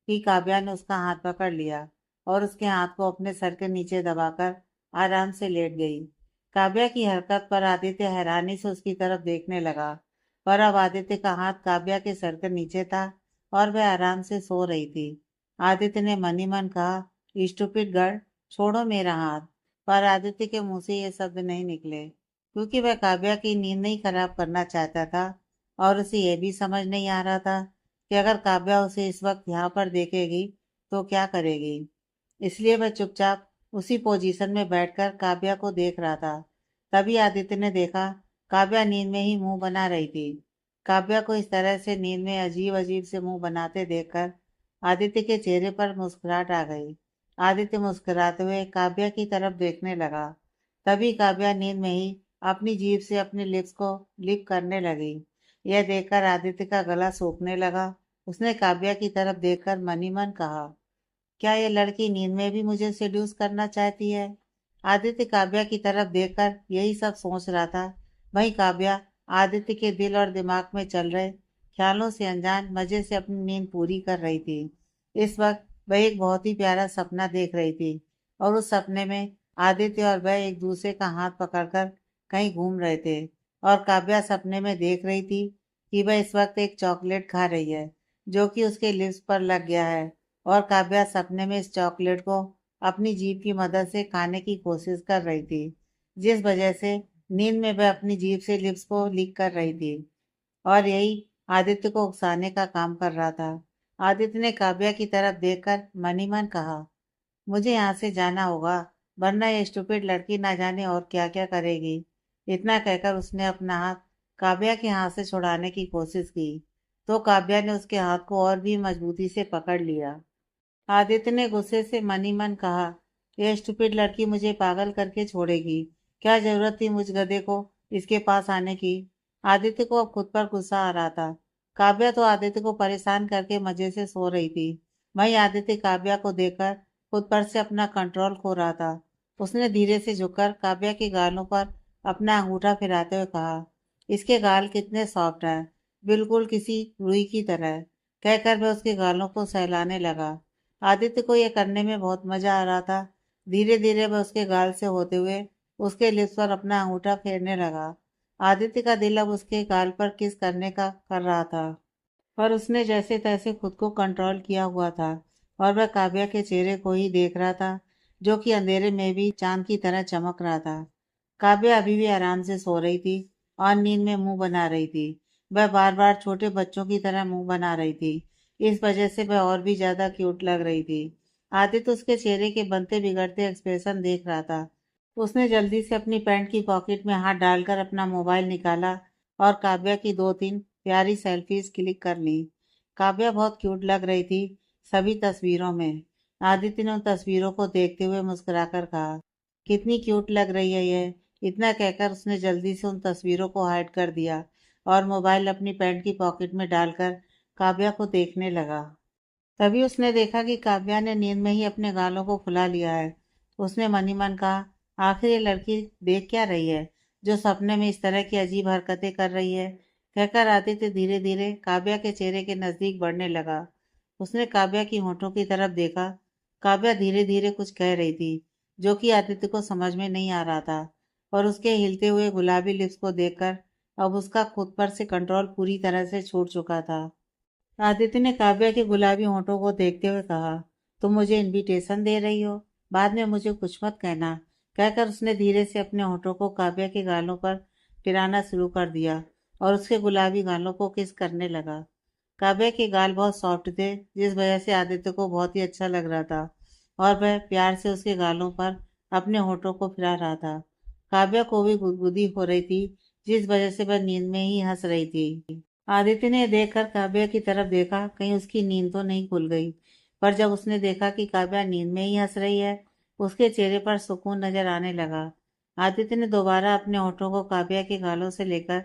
A: कि काव्या ने उसका हाथ पकड़ लिया और उसके हाथ को अपने सर के नीचे दबाकर आराम से लेट गई। काव्या की हरकत पर आदित्य हैरानी से उसकी तरफ देखने लगा। पर अब आदित्य का हाथ काव्या के सर के नीचे था और वह आराम से सो रही थी। आदित्य ने मन ही मन कहा, स्टूपिड गर्ल, छोड़ो मेरा हाथ। पर आदित्य के मुंह से ये शब्द नहीं निकले, क्योंकि वह काव्या की नींद नहीं खराब करना चाहता था और उसे यह भी समझ नहीं आ रहा था कि अगर काव्या उसे इस वक्त यहाँ पर देखेगी तो क्या करेगी। इसलिए वह चुपचाप उसी पोजीशन में बैठकर काव्या को देख रहा था। तभी आदित्य ने देखा, काव्या नींद में ही मुंह बना रही थी। काव्या को इस तरह से नींद में अजीब अजीब से मुंह बनाते देखकर आदित्य के चेहरे पर मुस्कुराहट आ गई। आदित्य मुस्कुराते हुए काव्या की तरफ देखने लगा। तभी काव्या नींद में ही अपनी जीभ से अपने लिप्स को लिप करने लगी। यह देखकर आदित्य का गला सूखने लगा। उसने काव्या की तरफ देखकर मन ही मन कहा, क्या ये लड़की नींद में भी मुझे सेड्यूस करना चाहती है। आदित्य काव्या की तरफ देखकर यही सब सोच रहा था। वहीं काव्या आदित्य के दिल और दिमाग में चल रहे ख्यालों से अनजान मजे से अपनी नींद पूरी कर रही थी। इस वक्त वह एक बहुत ही प्यारा सपना देख रही थी और उस सपने में आदित्य और वह एक दूसरे का हाथ पकड़कर कहीं घूम रहे थे और काव्या सपने में देख रही थी कि वह इस वक्त एक चॉकलेट खा रही है जो कि उसके लिप्स पर लग गया है और काव्या सपने में इस चॉकलेट को अपनी जीभ की मदद से खाने की कोशिश कर रही थी, जिस वजह से नींद में वह अपनी जीभ से लिप्स को लिक कर रही थी और यही आदित्य को उकसाने का काम कर रहा था। आदित्य ने काव्या की तरफ देखकर मन ही मन कहा, मुझे यहाँ से जाना होगा, वरना ये स्टूपिड लड़की ना जाने और क्या क्या करेगी। इतना कहकर उसने अपना हाथ काव्या के हाथ से छुड़ाने की कोशिश की तो काव्या ने उसके हाथ को और भी मजबूती से पकड़ लिया। आदित्य ने गुस्से से मन ही मन कहा, यह स्टूपिड लड़की मुझे पागल करके छोड़ेगी। क्या जरूरत थी मुझ गधे को इसके पास आने की। आदित्य को अब खुद पर गुस्सा आ रहा था। काव्या तो आदित्य को परेशान करके मजे से सो रही थी। वहीं आदित्य काव्या को देखकर खुद पर से अपना कंट्रोल खो रहा था। उसने धीरे से झुककर काव्या के गालों पर अपना अंगूठा फिराते हुए कहा, इसके गाल कितने सॉफ्ट हैं, बिल्कुल किसी रुई की तरह। कहकर वह उसके गालों को सहलाने लगा। आदित्य को यह करने में बहुत मजा आ रहा था। धीरे धीरे वह उसके गाल से होते हुए उसके लिप्स पर अपना अंगूठा फेरने लगा। आदित्य का दिल अब उसके गाल पर किस करने का कर रहा था, पर उसने जैसे तैसे खुद को कंट्रोल किया हुआ था और वह काव्या के चेहरे को ही देख रहा था, जो कि अंधेरे में भी चांद की तरह चमक रहा था। काव्या अभी भी आराम से सो रही थी और नींद में मुंह बना रही थी। वह बार बार छोटे बच्चों की तरह मुंह बना रही थी। इस वजह से वह और भी ज्यादा क्यूट लग रही थी। आदित्य उसके चेहरे के बनते बिगड़ते एक्सप्रेशन देख रहा था। उसने जल्दी से अपनी पैंट की पॉकेट में हाथ डालकर अपना मोबाइल निकाला और काव्या की दो तीन प्यारी सेल्फीज क्लिक कर ली। काव्या बहुत क्यूट लग रही थी सभी तस्वीरों में। आदित्य ने उन तस्वीरों को देखते हुए मुस्कुराकर कहा, कितनी क्यूट लग रही है ये। इतना कहकर उसने जल्दी से उन तस्वीरों को हाइड कर दिया और मोबाइल अपनी पैंट की पॉकेट में डालकर काव्या को देखने लगा। तभी उसने देखा कि काव्या ने नींद में ही अपने गालों को फुला लिया है। उसने मन ही मन कहा, आखिर ये लड़की देख क्या रही है जो सपने में इस तरह की अजीब हरकतें कर रही है। कहकर आदित्य धीरे धीरे काव्या के चेहरे के नजदीक बढ़ने लगा। उसने काव्या की होठों की तरफ देखा। काव्या धीरे धीरे कुछ कह रही थी जो कि आदित्य को समझ में नहीं आ रहा था, और उसके हिलते हुए गुलाबी लिप्स को देखकर अब उसका खुद पर से कंट्रोल पूरी तरह से छूट चुका था। आदित्य ने काव्या के गुलाबी होठों को देखते हुए कहा, तुम मुझे इनविटेशन दे रही हो, बाद में मुझे कुछ मत कहना। कहकर उसने धीरे से अपने होठों को काव्या के गालों पर फिराना शुरू कर दिया और उसके गुलाबी गालों को किस करने लगा। काव्या के गाल बहुत सॉफ्ट थे, जिस वजह से आदित्य को बहुत ही अच्छा लग रहा था और वह प्यार से उसके गालों पर अपने होठों को फिरा रहा था। काव्या को भी गुदगुदी हो रही थी, जिस वजह से वह नींद में ही हंस रही थी। आदित्य ने देखकर काव्या की तरफ देखा, कहीं उसकी नींद तो नहीं खुल गई। पर जब उसने देखा कि काव्या नींद में ही हंस रही है, उसके चेहरे पर सुकून नजर आने लगा। आदित्य ने दोबारा अपने होठों को काव्या के गालों से लेकर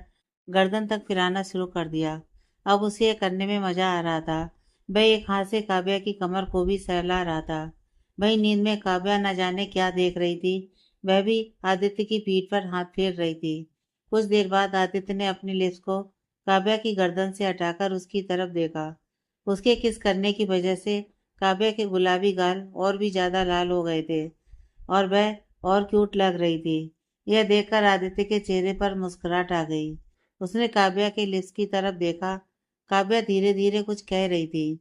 A: गर्दन तक फिराना शुरू कर दिया। अब उसे ये करने में मजा आ रहा था। वह एक हाथ से काव्या की कमर को भी सहला रहा था। वही नींद में काव्या न जाने क्या देख रही थी, वह भी आदित्य की पीठ पर हाथ फेर रही थी। कुछ देर बाद आदित्य ने अपनी लिप्स को काव्या की गर्दन से हटाकर उसकी तरफ देखा। उसके किस करने की वजह से काव्या के गुलाबी गाल और भी ज्यादा लाल हो गए थे और वह और क्यूट लग रही थी। यह देखकर आदित्य के चेहरे पर मुस्कुराहट आ गई। उसने काव्या के लिप्स की तरफ देखा। काव्या धीरे धीरे कुछ कह रही थी,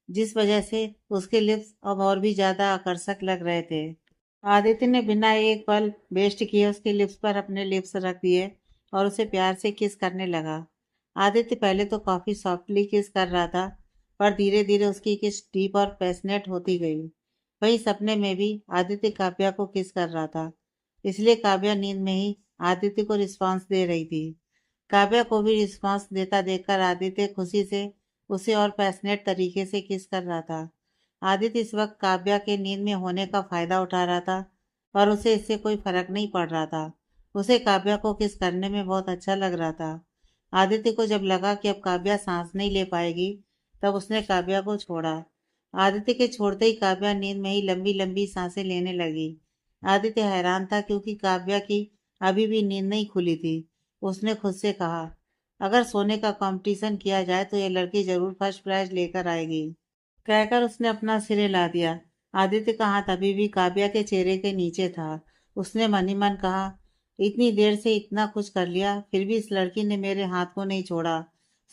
A: जिस वजह से उसके लिप्स अब और भी ज्यादा आकर्षक लग रहे थे। आदित्य ने बिना एक पल वेस्ट किए उसके लिप्स पर अपने लिप्स रख दिए और उसे प्यार से किस करने लगा। आदित्य पहले तो काफी सॉफ्टली किस कर रहा था, पर धीरे धीरे उसकी किस डीप और पैशनेट होती गई। वही सपने में भी आदित्य काव्या को किस कर रहा था, इसलिए काव्या नींद में ही आदित्य को रिस्पॉन्स दे रही थी। काव्या को भी रिस्पॉन्स देता देखकर आदित्य खुशी से उसे और पैशनेट तरीके से किस कर रहा था। आदित्य इस वक्त काव्या के नींद में होने का फायदा उठा रहा था, पर उसे इससे कोई फर्क नहीं पड़ रहा था। उसे काव्या को किस करने में बहुत अच्छा लग रहा था। आदित्य को जब लगा कि अब काव्या सांस नहीं ले पाएगी, तब उसने काव्या को छोड़ा। आदित्य के छोड़ते ही काव्या नींद में ही लंबी लंबी सांसें लेने लगी। आदित्य हैरान था क्योंकि काव्या की अभी भी नींद नहीं खुली थी। उसने खुद से कहा, अगर सोने का कंपटीशन किया जाए तो ये लड़की जरूर फर्स्ट प्राइज लेकर आएगी। कहकर उसने अपना सिर हिला दिया। आदित्य का हाथ अभी भी काव्या के चेहरे के नीचे था। उसने मन ही मन कहा, इतनी देर से इतना कुछ कर लिया, फिर भी इस लड़की ने मेरे हाथ को नहीं छोड़ा।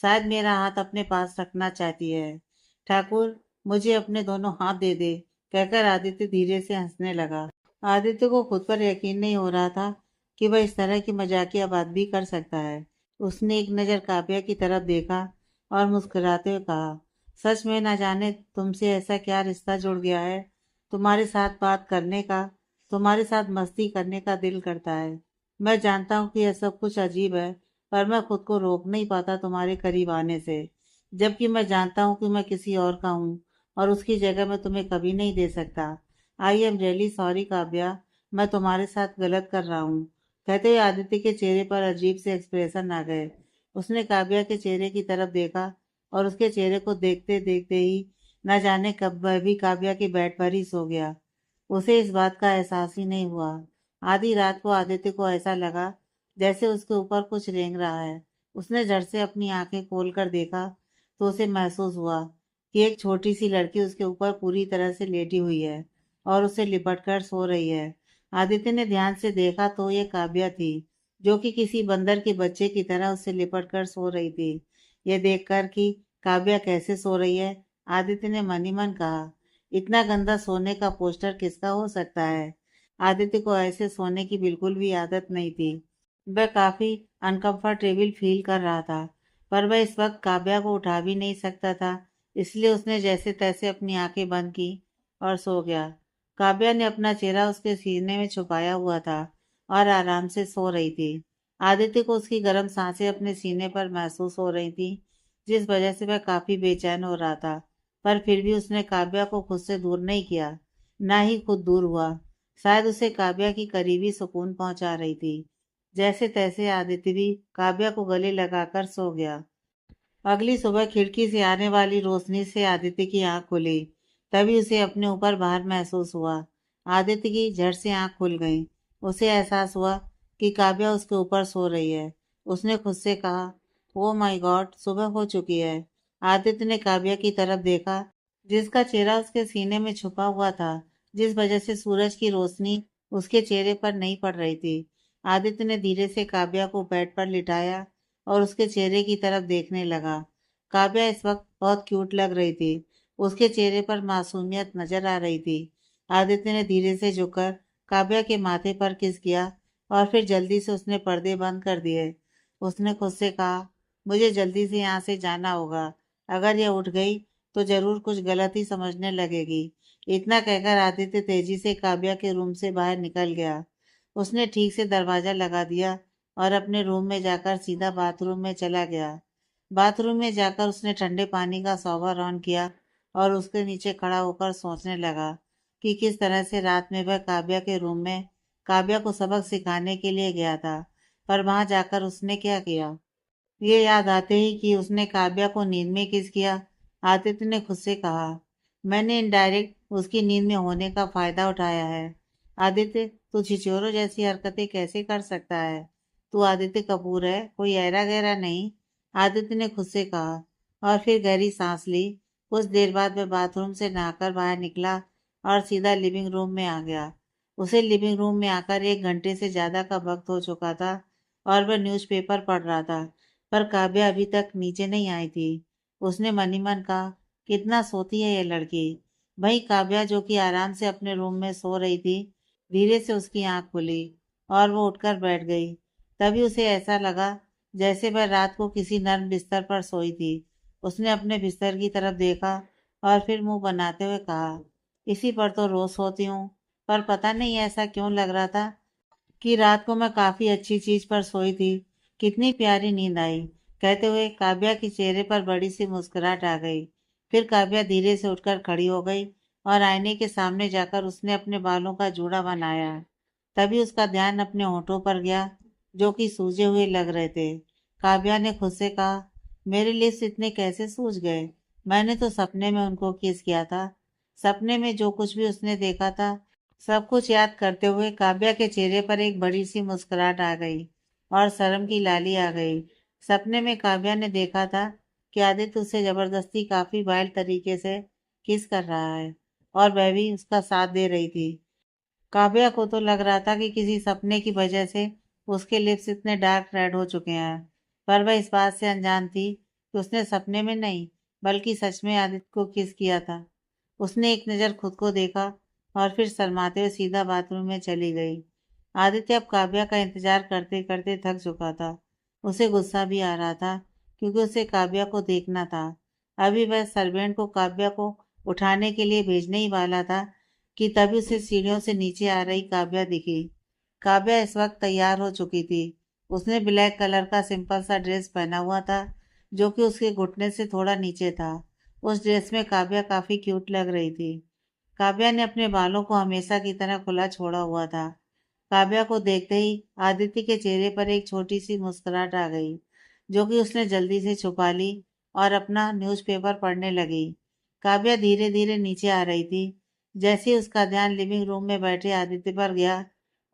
A: शायद मेरा हाथ अपने पास रखना चाहती है। ठाकुर, मुझे अपने दोनों हाथ दे दे, कहकर आदित्य धीरे से हंसने लगा। आदित्य को खुद पर यकीन नहीं हो रहा था कि वह इस तरह की मजाकिया बात भी कर सकता है। उसने एक नज़र काव्या की तरफ देखा और मुस्कुराते हुए कहा, सच में ना जाने तुमसे ऐसा क्या रिश्ता जुड़ गया है। तुम्हारे साथ बात करने का, तुम्हारे साथ मस्ती करने का दिल करता है। मैं जानता हूँ कि यह सब कुछ अजीब है, पर मैं खुद को रोक नहीं पाता तुम्हारे करीब आने से। जबकि मैं जानता हूँ कि मैं किसी और का हूँ और उसकी जगह मैं तुम्हें कभी नहीं दे सकता। I am really sorry Kavya, मैं तुम्हारे साथ गलत कर रहा हूँ। कहते हुए आदित्य के चेहरे पर अजीब से एक्सप्रेशन आ गए। उसने काव्या के चेहरे की तरफ देखा और उसके चेहरे को देखते देखते ही न जाने कब वह भी काव्या के बेड पर ही सो गया। उसे इस बात का एहसास ही नहीं हुआ। आधी रात को आदित्य को ऐसा लगा जैसे उसके ऊपर कुछ रेंग रहा है। उसने झट से अपनी आंखें खोलकर देखा तो उसे महसूस हुआ कि एक छोटी सी लड़की उसके ऊपर पूरी तरह से लेटी हुई है और उसे लिपट कर सो रही है। आदित्य ने ध्यान से देखा तो ये काव्या थी, जो कि किसी बंदर के बच्चे की तरह उससे लिपट कर सो रही थी। यह देखकर कि काव्या कैसे सो रही है, आदित्य ने मन ही मन कहा, इतना गंदा सोने का पोस्टर किसका हो सकता है। आदित्य को ऐसे सोने की बिल्कुल भी आदत नहीं थी। वह काफी अनकंफर्टेबल फील कर रहा था, पर वह इस वक्त काव्या को उठा भी नहीं सकता था। इसलिए उसने जैसे तैसे अपनी आंखें बंद की और सो गया। काव्या ने अपना चेहरा उसके सीने में छुपाया हुआ था और आराम से सो रही थी। आदित्य को उसकी गर्म सांसें अपने सीने पर महसूस हो रही थी, जिस वजह से वह काफी बेचैन हो रहा था। पर फिर भी उसने काव्या को खुद से दूर नहीं किया, ना ही खुद दूर हुआ। शायद उसे काव्या की करीबी सुकून पहुंचा रही थी। जैसे तैसे आदित्य भी काव्या को गले लगाकर सो गया। अगली सुबह खिड़की से आने वाली रोशनी से आदित्य की आंख खुली। तभी उसे अपने ऊपर भार महसूस हुआ। आदित्य की झट से आंख खुल गई। उसे एहसास हुआ कि काव्या उसके ऊपर सो रही है। उसने खुद से कहा, ओ माय गॉड, सुबह हो चुकी है। आदित्य ने काव्या की तरफ देखा, जिसका चेहरा उसके सीने में छुपा हुआ था, जिस वजह से सूरज की रोशनी उसके चेहरे पर नहीं पड़ रही थी। आदित्य ने धीरे से काव्या को बेड पर लिटाया और उसके चेहरे की तरफ देखने लगा। काव्या इस वक्त बहुत क्यूट लग रही थी। उसके चेहरे पर मासूमियत नजर आ रही थी। आदित्य ने धीरे से झुककर काव्या के माथे पर किस किया और फिर जल्दी से उसने पर्दे बंद कर दिए। उसने खुद से कहा, मुझे जल्दी से यहाँ से जाना होगा। अगर यह उठ गई तो जरूर कुछ गलत ही समझने लगेगी। इतना कहकर आदित्य तेजी से काव्या के रूम से बाहर निकल गया। उसने ठीक से दरवाजा लगा दिया और अपने रूम में जाकर सीधा बाथरूम में चला गया। बाथरूम में जाकर उसने ठंडे पानी का शॉवर ऑन किया और उसके नीचे खड़ा होकर सोचने लगा कि किस तरह से रात में वह काव्या के रूम में काव्या को सबक सिखाने के लिए गया था, पर वहां जाकर उसने क्या किया। ये याद आते ही कि उसने काव्या को नींद में किस किया, आदित्य ने खुद से कहा, मैंने इनडायरेक्ट उसकी नींद में होने का फायदा उठाया है। आदित्य, तू छिछोरों जैसी हरकतें कैसे कर सकता है। तू आदित्य कपूर है, कोई ऐरा गैरा नहीं। आदित्य ने खुद से कहा और फिर गहरी सांस ली। कुछ देर बाद वह बाथरूम से नहाकर बाहर निकला और सीधा लिविंग रूम में आ गया। उसे लिविंग रूम में आकर 1 घंटे से ज्यादा का वक्त हो चुका था और वह न्यूज़पेपर पढ़ रहा था। पर काव्या अभी तक नीचे नहीं आई थी। उसने मन ही मन कहा, कितना सोती है ये लड़की। वही काव्या जो कि आराम से अपने रूम में सो रही थी, धीरे से उसकी आंख खुली और वो उठकर बैठ गई। तभी उसे ऐसा लगा जैसे वह रात को किसी नर्म बिस्तर पर सोई थी। उसने अपने बिस्तर की तरफ देखा और फिर मुंह बनाते हुए कहा, इसी पर तो रोज सोती हूँ, पर पता नहीं ऐसा क्यों लग रहा था कि रात को मैं काफी अच्छी चीज पर सोई थी। कितनी प्यारी नींद आई। कहते हुए काव्या के चेहरे पर बड़ी सी मुस्कुराहट आ गई। फिर काव्या धीरे से उठकर खड़ी हो गई और आईने के सामने जाकर उसने अपने बालों का जूड़ा बनाया। तभी उसका ध्यान अपने होठों पर गया, जो कि सूजे हुए लग रहे थे। काव्या ने खुद से कहा, मेरे लिप्स इतने कैसे सूज गए। मैंने तो सपने में उनको किस किया था। सपने में जो कुछ भी उसने देखा था, सब कुछ याद करते हुए काव्या के चेहरे पर एक बड़ी सी मुस्कुराहट आ गई और शर्म की लाली आ गई। सपने में काव्या ने देखा था कि आदित्य उसे जबरदस्ती काफी वाइल्ड तरीके से किस कर रहा है और वह भी उसका साथ दे रही थी। काव्या को तो लग रहा था कि किसी सपने की वजह से उसके लिप्स इतने डार्क रेड हो चुके हैं, पर वह इस बात से अनजान थी कि उसने सपने में नहीं बल्कि सच में आदित्य को किस किया था। उसने एक नज़र खुद को देखा और फिर शर्माते हुए सीधा बाथरूम में चली गई। आदित्य अब काव्या का इंतजार करते करते थक चुका था। उसे गुस्सा भी आ रहा था क्योंकि उसे काव्या को देखना था। अभी वह सर्वेंट को काव्या को उठाने के लिए भेजने ही वाला था कि तभी उसे सीढ़ियों से नीचे आ रही काव्या दिखी। काव्या इस वक्त तैयार हो चुकी थी। उसने ब्लैक कलर का सिंपल सा ड्रेस पहना हुआ था, जो कि उसके घुटने से थोड़ा नीचे था। उस ड्रेस में काव्या काफी क्यूट लग रही थी। काव्या ने अपने बालों को हमेशा की तरह खुला छोड़ा हुआ था। काव्या को देखते ही आदित्य के चेहरे पर एक छोटी सी मुस्कुराहट आ गई, जो कि उसने जल्दी से छुपा ली और अपना न्यूज़पेपर पढ़ने लगी। काव्या धीरे धीरे नीचे आ रही थी। जैसे ही उसका ध्यान लिविंग रूम में बैठे आदित्य पर गया,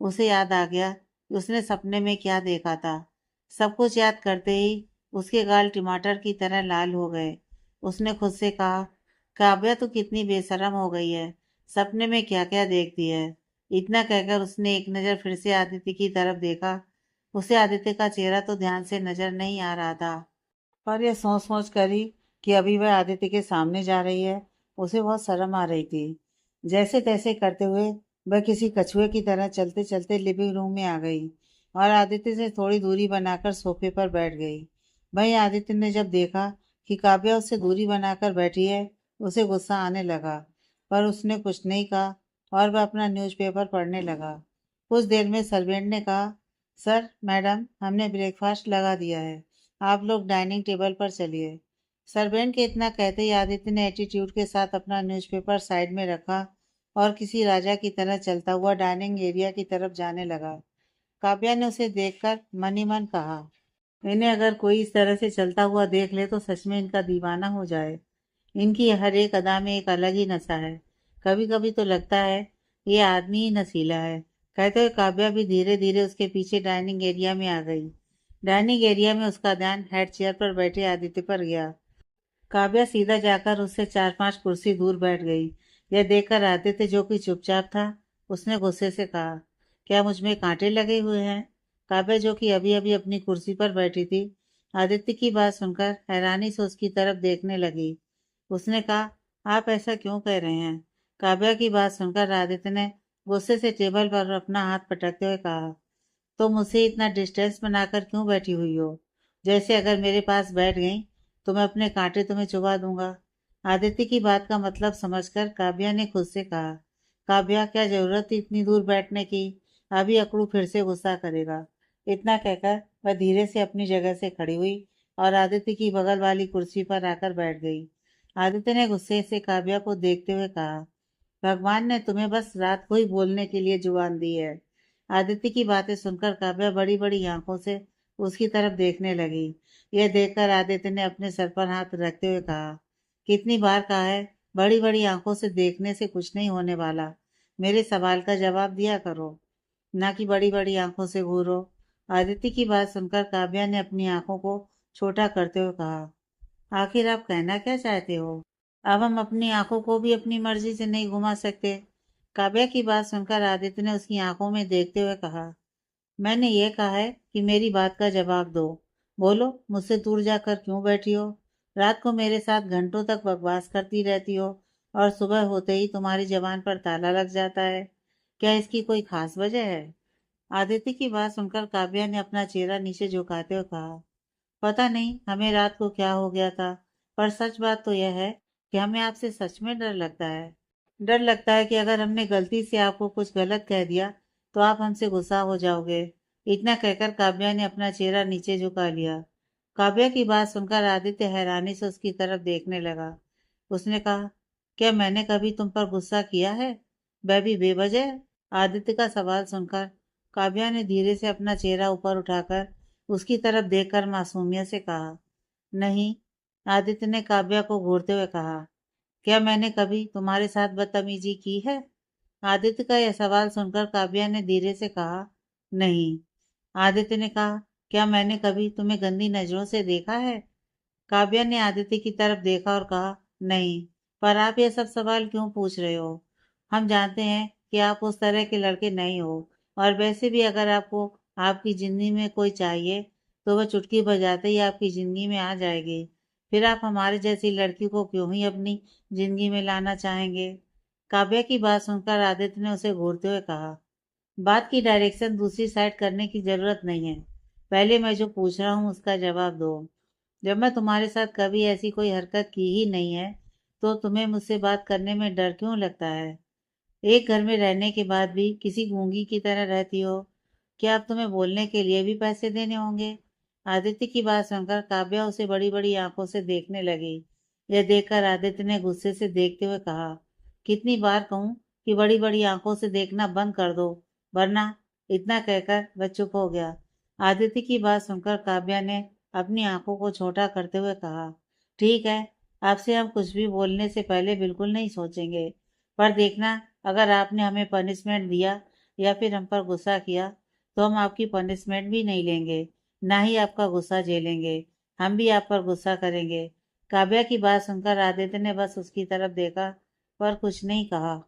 A: उसे याद आ गया कि उसने सपने में क्या देखा था। सब कुछ याद करते ही उसके गाल टमाटर की तरह लाल हो गए। उसने खुद से कहा, काव्या तो कितनी बेशर्म हो गई है। सपने में क्या क्या देखती है। इतना कहकर उसने एक नज़र फिर से आदित्य की तरफ देखा। उसे आदित्य का चेहरा तो ध्यान से नजर नहीं आ रहा था, पर यह सोच सोच कर ही कि अभी वह आदित्य के सामने जा रही है, उसे बहुत शर्म आ रही थी। जैसे तैसे करते हुए वह किसी कछुए की तरह चलते चलते लिविंग रूम में आ गई और आदित्य से थोड़ी दूरी बनाकर सोफे पर बैठ गई। वहीं आदित्य ने जब देखा कि काव्या उससे दूरी बनाकर बैठी है, उसे गुस्सा आने लगा, पर उसने कुछ नहीं कहा और वह अपना न्यूज़पेपर पढ़ने लगा। कुछ देर में सर्वेंट ने कहा, सर मैडम, हमने ब्रेकफास्ट लगा दिया है, आप लोग डाइनिंग टेबल पर चलिए। सर्वेंट के इतना कहते ही आदित्य ने एटीट्यूड के साथ अपना न्यूज़पेपर साइड में रखा और किसी राजा की तरह चलता हुआ डाइनिंग एरिया की तरफ जाने लगा। काव्या ने उसे देखकर मन ही मन कहा, इन्हें अगर कोई इस तरह से चलता हुआ देख ले तो सच में इनका दीवाना हो जाए। इनकी हर एक अदा में एक अलग ही नशा है। कभी कभी तो लगता है ये आदमी ही नशीला है। कहते हुए काव्या भी धीरे धीरे उसके पीछे डाइनिंग एरिया में आ गई। डाइनिंग एरिया में उसका ध्यान हेड चेयर पर बैठे आदित्य पर गया। काव्या सीधा जाकर उससे 4-5 कुर्सी दूर बैठ गई। यह देखकर आदित्य, जो कि चुपचाप था, उसने गुस्से से कहा, क्या मुझ में कांटे लगे हुए हैं। काव्या, जो कि अभी अभी अपनी कुर्सी पर बैठी थी, आदित्य की बात सुनकर हैरानी से उसकी तरफ देखने लगी। उसने कहा, आप ऐसा क्यों कह रहे हैं। काव्या की बात सुनकर आदित्य ने गुस्से से टेबल पर अपना हाथ पटकते हुए कहा, तो मुझसे इतना डिस्टेंस बनाकर क्यों बैठी हुई हो। जैसे अगर मेरे पास बैठ गई तो मैं अपने कांटे तुम्हें चुभा दूंगा। आदित्य की बात का मतलब समझकर काव्या ने खुद से कहा, काव्या, क्या जरूरत थी इतनी दूर बैठने की। अभी अकड़ू फिर से गुस्सा करेगा। इतना कहकर वह धीरे से अपनी जगह से खड़ी हुई और आदित्य की बगल वाली कुर्सी पर आकर बैठ गई। आदित्य ने गुस्से से काव्या को देखते हुए कहा, भगवान ने तुम्हें बस रात को ही बोलने के लिए जुबान दी है। आदित्य की बातें सुनकर काव्या बड़ी बड़ी आंखों से उसकी तरफ देखने लगी। यह देखकर आदित्य ने अपने सर पर हाथ रखते हुए कहा, कितनी बार कहा है, बड़ी बड़ी आंखों से देखने से कुछ नहीं होने वाला। मेरे सवाल का जवाब दिया करो, ना कि बड़ी बड़ी आंखों से घूरो। आदित्य की बात सुनकर काव्या ने अपनी आंखों को छोटा करते हुए कहा, आखिर आप कहना क्या चाहते हो। अब हम अपनी आंखों को भी अपनी मर्जी से नहीं घुमा सकते। काव्या की बात सुनकर आदित्य ने उसकी आंखों में देखते हुए कहा, मैंने ये कहा है कि मेरी बात का जवाब दो। बोलो, मुझसे दूर जाकर क्यों बैठी हो? रात को मेरे साथ घंटों तक बकवास करती रहती हो और सुबह होते ही तुम्हारी जबान पर ताला लग जाता है। क्या इसकी कोई खास वजह है? आदित्य की बात सुनकर काव्या ने अपना चेहरा नीचे झुकाते हुए कहा, पता नहीं हमें रात को क्या हो गया था, पर सच बात तो यह है कि हमें आपसे सच में डर लगता है। डर लगता है कि अगर हमने गलती से आपको कुछ गलत कह दिया तो आप हमसे गुस्सा हो जाओगे। इतना कहकर काव्या ने अपना चेहरा नीचे झुका लिया। काव्या की बात सुनकर आदित्य हैरानी से उसकी तरफ देखने लगा। उसने कहा, क्या मैंने कभी तुम पर गुस्सा किया है, वह भी बेवजह? आदित्य का सवाल सुनकर काव्या ने धीरे से अपना चेहरा ऊपर उठाकर उसकी तरफ देखकर मासूमियत से कहा, नहीं। आदित्य ने काव्या को घूरते हुए कहा, क्या मैंने कभी तुम्हारे साथ बदतमीजी की है? आदित्य का यह सवाल सुनकर काव्या ने धीरे से कहा, नहीं। आदित्य ने कहा, क्या मैंने कभी तुम्हें गंदी नजरों से देखा है? काव्या ने आदित्य की तरफ देखा और कहा, नहीं। पर आप ये सब सवाल क्यों पूछ रहे हो? हम जानते हैं कि आप उस तरह के लड़के नहीं हो, और वैसे भी अगर आपको आपकी जिंदगी में कोई चाहिए तो वह चुटकी बजाते ही आपकी जिंदगी में आ जाएगी। फिर आप हमारे जैसी लड़की को क्यों ही अपनी जिंदगी में लाना चाहेंगे? काव्या की बात सुनकर आदित्य ने उसे घूरते हुए कहा, बात की डायरेक्शन दूसरी साइड करने की जरूरत नहीं है। पहले मैं जो पूछ रहा हूँ उसका जवाब दो। जब मैं तुम्हारे साथ कभी ऐसी कोई हरकत की ही नहीं है तो तुम्हें मुझसे बात करने में डर क्यों लगता है? एक घर में रहने के बाद भी किसी गूंगी की तरह रहती हो। क्या अब तुम्हें बोलने के लिए भी पैसे देने होंगे? आदित्य की बात सुनकर काव्या उसे बड़ी बड़ी आंखों से देखने लगी। यह देखकर आदित्य ने गुस्से से देखते हुए कहा, कितनी बार कहूं कि बड़ी बड़ी आंखों से देखना बंद कर दो, वरना। इतना कहकर वह चुप हो गया। आदित्य की बात सुनकर काव्या ने अपनी आंखों को छोटा करते हुए कहा, ठीक है, आपसे हम कुछ भी बोलने से पहले बिल्कुल नहीं सोचेंगे। पर देखना, अगर आपने हमें पनिशमेंट दिया या फिर हम पर गुस्सा किया तो हम आपकी पनिशमेंट भी नहीं लेंगे, ना ही आपका गुस्सा झेलेंगे। हम भी आप पर गुस्सा करेंगे। काव्या की बात सुनकर आदित्य ने बस उसकी तरफ देखा, पर कुछ नहीं कहा।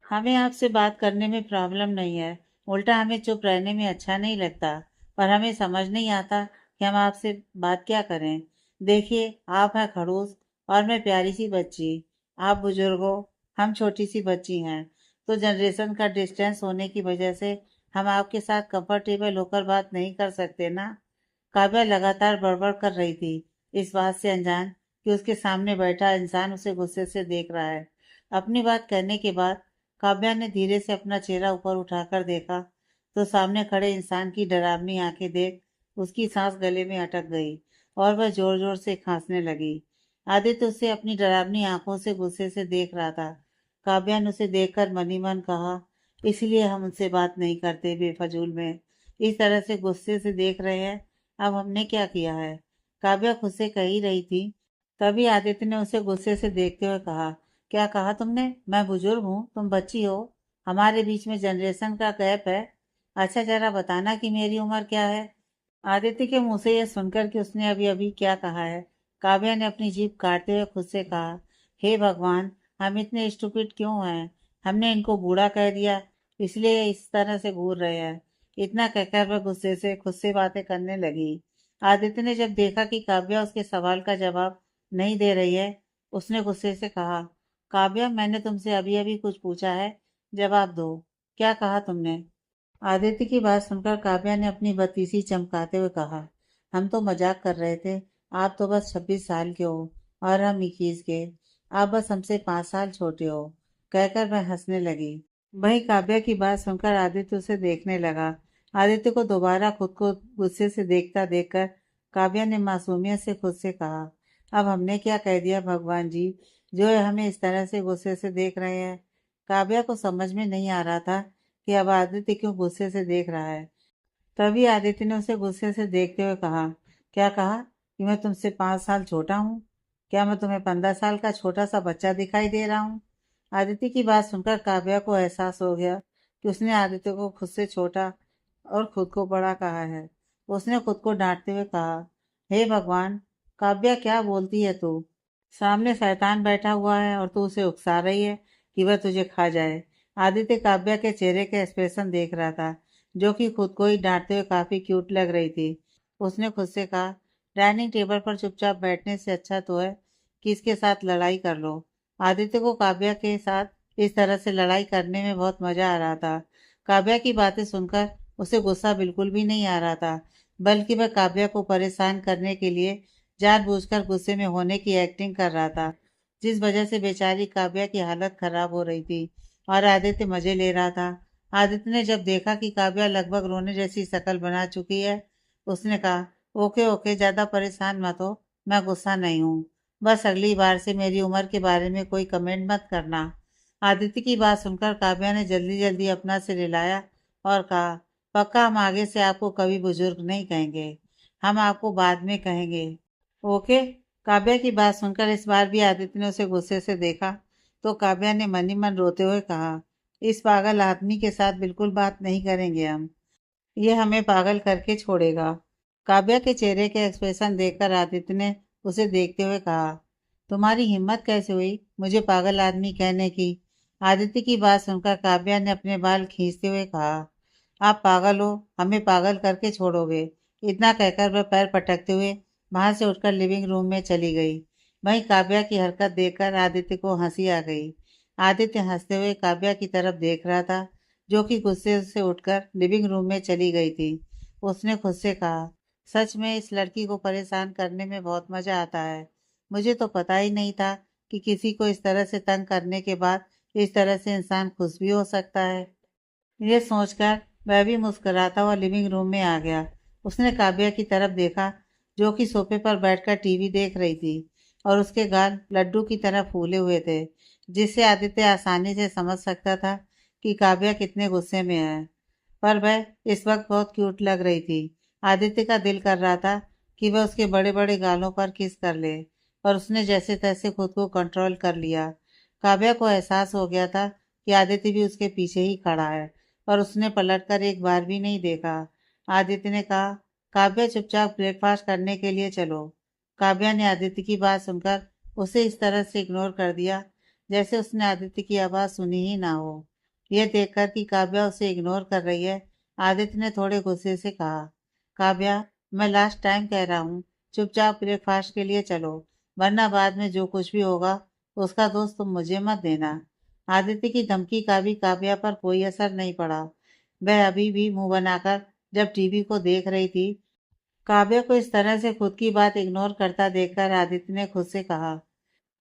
A: हमें आपसे बात करने में प्रॉब्लम नहीं है, उल्टा हमें चुप रहने में अच्छा नहीं लगता। पर हमें समझ नहीं आता कि हम आपसे बात क्या करें। देखिए, आप हैं खड़ूस और मैं प्यारी सी बच्ची। आप बुजुर्ग हो, हम छोटी सी बच्ची हैं। तो जनरेशन का डिस्टेंस होने की वजह से हम आपके साथ कंफर्टेबल होकर बात नहीं कर सकते ना। काव्या लगातार बड़बड़ कर रही थी, इस बात से अनजान कि उसके सामने बैठा इंसान उसे गुस्से से देख रहा है। अपनी बात करने के बाद काव्या ने धीरे से अपना चेहरा ऊपर उठाकर देखा तो सामने खड़े इंसान की डरावनी आंखें देख उसकी सांस गले में अटक गई और वह जोर जोर से खांसने लगी। आदित्य उसे अपनी डरावनी आंखों से गुस्से से देख रहा था। काव्या ने उसे देखकर मन ही मन कहा, इसलिए हम उनसे बात नहीं करते बेफजूल में। इस तरह से गुस्से से देख रहे हैं, अब हमने क्या किया है? काव्या खुद से कह ही रही थी, तभी आदित्य ने उसे गुस्से से देखते हुए कहा, क्या कहा तुमने? मैं बुजुर्ग हूँ, तुम बच्ची हो। हमारे बीच में जनरेशन का गैप है। अच्छा, जरा बताना कि मेरी उम्र क्या है? आदित्य के मुंह से यह सुनकर कि उसने अभी अभी क्या कहा है, काव्या ने अपनी जीभ काटते हुए खुद से कहा, हे भगवान, हम इतने स्टूपिड क्यों हैं? हमने इनको बूढ़ा कह दिया, इसलिए ये इस तरह से घूर रहे हैं। इतना कहकर वह गुस्से से खुद से बातें करने लगी। आदित्य ने जब देखा कि काव्या उसके सवाल का जवाब नहीं दे रही है, उसने गुस्से से कहा, काव्या, मैंने तुमसे अभी अभी कुछ पूछा है, जवाब दो। क्या कहा तुमने? आदित्य की बात सुनकर काव्या ने अपनी बत्तीसी चमकाते हुए कहा, हम तो मजाक कर रहे थे। आप तो बस 26 साल के हो और हम 21 के। आप बस हमसे 5 साल छोटे हो। कहकर वह हंसने लगी। वही काव्या की बात सुनकर आदित्य उसे देखने लगा। आदित्य को दोबारा खुद को गुस्से से देखता देखकर काव्या ने मासूमियत से खुद से कहा, अब हमने क्या कह दिया भगवान जी, जो है हमें इस तरह से गुस्से से देख रहे हैं। काव्या को समझ में नहीं आ रहा था कि अब आदित्य क्यों गुस्से से देख रहा है। तभी आदित्य ने उसे गुस्से से देखते हुए कहा, क्या कहा कि मैं तुमसे 5 साल छोटा हूँ? क्या मैं तुम्हें 15 साल का छोटा सा बच्चा दिखाई दे रहा हूँ? आदित्य की बात सुनकर काव्या को एहसास हो गया कि उसने आदित्य को खुद से छोटा और खुद को बड़ा कहा है। उसने खुद को डांटते हुए कहा, हे भगवान, काव्या क्या बोलती है तू? सामने शैतान बैठा हुआ है और तू उसे उकसा रही है कि वह तुझे खा जाए। आदित्य काव्या के चेहरे के एक्सप्रेशन देख रहा था, जो कि खुद को ही डांटते हुए काफी क्यूट लग रही थी। उसने खुद से कहा, डाइनिंग टेबल पर चुपचाप बैठने से अच्छा तो है कि इसके साथ लड़ाई कर लो। आदित्य को काव्या के साथ इस तरह से लड़ाई करने में बहुत मजा आ रहा था। काव्या की बातें सुनकर उसे गुस्सा बिल्कुल भी नहीं आ रहा था, बल्कि वह काव्या को परेशान करने के लिए जानबूझकर गुस्से में होने की एक्टिंग कर रहा था, जिस वजह से बेचारी काव्या की हालत खराब हो रही थी और आदित्य मजे ले रहा था। आदित्य ने जब देखा कि काव्या लगभग रोने जैसी शक्ल बना चुकी है, उसने कहा, ओके ओके, ज्यादा परेशान मत हो, मैं गुस्सा नहीं हूँ। बस अगली बार से मेरी उम्र के बारे में कोई कमेंट मत करना। आदित्य की बात सुनकर काव्या ने जल्दी जल्दी अपना सिर हिलाया और कहा, पक्का हम आगे से आपको कभी बुजुर्ग नहीं कहेंगे, हम आपको बाद में कहेंगे। ओके। काव्या की बात सुनकर इस बार भी आदित्य ने उसे गुस्से से देखा, तो काव्या ने मन ही मन रोते हुए कहा, इस पागल आदमी के साथ बिल्कुल बात नहीं करेंगे हम, ये हमें पागल करके छोड़ेगा। काव्या के चेहरे के एक्सप्रेशन देखकर आदित्य ने उसे देखते हुए कहा, तुम्हारी हिम्मत कैसे हुई मुझे पागल आदमी कहने की? आदित्य की बात सुनकर काव्या ने अपने बाल खींचते हुए कहा, आप पागल हो, हमें पागल करके छोड़ोगे? इतना कहकर वह पैर पटकते हुए वहां से उठकर लिविंग रूम में चली गई। वहीं काव्या की हरकत देखकर आदित्य को हंसी आ गई। आदित्य हंसते हुए काव्या की तरफ देख रहा था, जो कि गुस्से से उठकर लिविंग रूम में चली गई थी। उसने खुद से कहा, सच में इस लड़की को परेशान करने में बहुत मजा आता है। मुझे तो पता ही नहीं था कि किसी को इस तरह से तंग करने के बाद इस तरह से इंसान खुश भी हो सकता है। ये सोचकर वह भी मुस्कुराता हुआ लिविंग रूम में आ गया। उसने काव्या की तरफ देखा, जो कि सोफे पर बैठकर टीवी देख रही थी और उसके गाल लड्डू की तरह फूले हुए थे, जिससे आदित्य आसानी से समझ सकता था कि काव्या कितने गुस्से में है। पर वह इस वक्त बहुत क्यूट लग रही थी। आदित्य का दिल कर रहा था कि वह उसके बड़े बड़े गालों पर किस कर ले, पर उसने जैसे तैसे खुद को कंट्रोल कर लिया। काव्या को एहसास हो गया था कि आदित्य भी उसके पीछे ही खड़ा है, पर उसने पलटकर एक बार भी नहीं देखा। आदित्य ने कहा, काव्या चुपचाप ब्रेकफास्ट करने के लिए चलो। काव्या ने आदित्य की बात सुनकर उसे इस तरह से इग्नोर कर दिया, जैसे उसने आदित्य की आवाज़ सुनी ही ना हो। यह देखकर कि काव्या उसे इग्नोर कर रही है, आदित्य ने थोड़े गुस्से से कहा, काव्या, मैं लास्ट टाइम कह रहा हूँ, चुपचाप ब्रेकफास्ट के लिए चलो, वरना बाद में जो कुछ भी होगा उसका दोस्त तुम मुझे मत देना। आदित्य की धमकी का भी काव्या पर कोई असर नहीं पड़ा। वह अभी भी मुंह बनाकर जब टीवी को देख रही थी। काव्या को इस तरह से खुद की बात इग्नोर करता देखकर आदित्य ने खुद से कहा,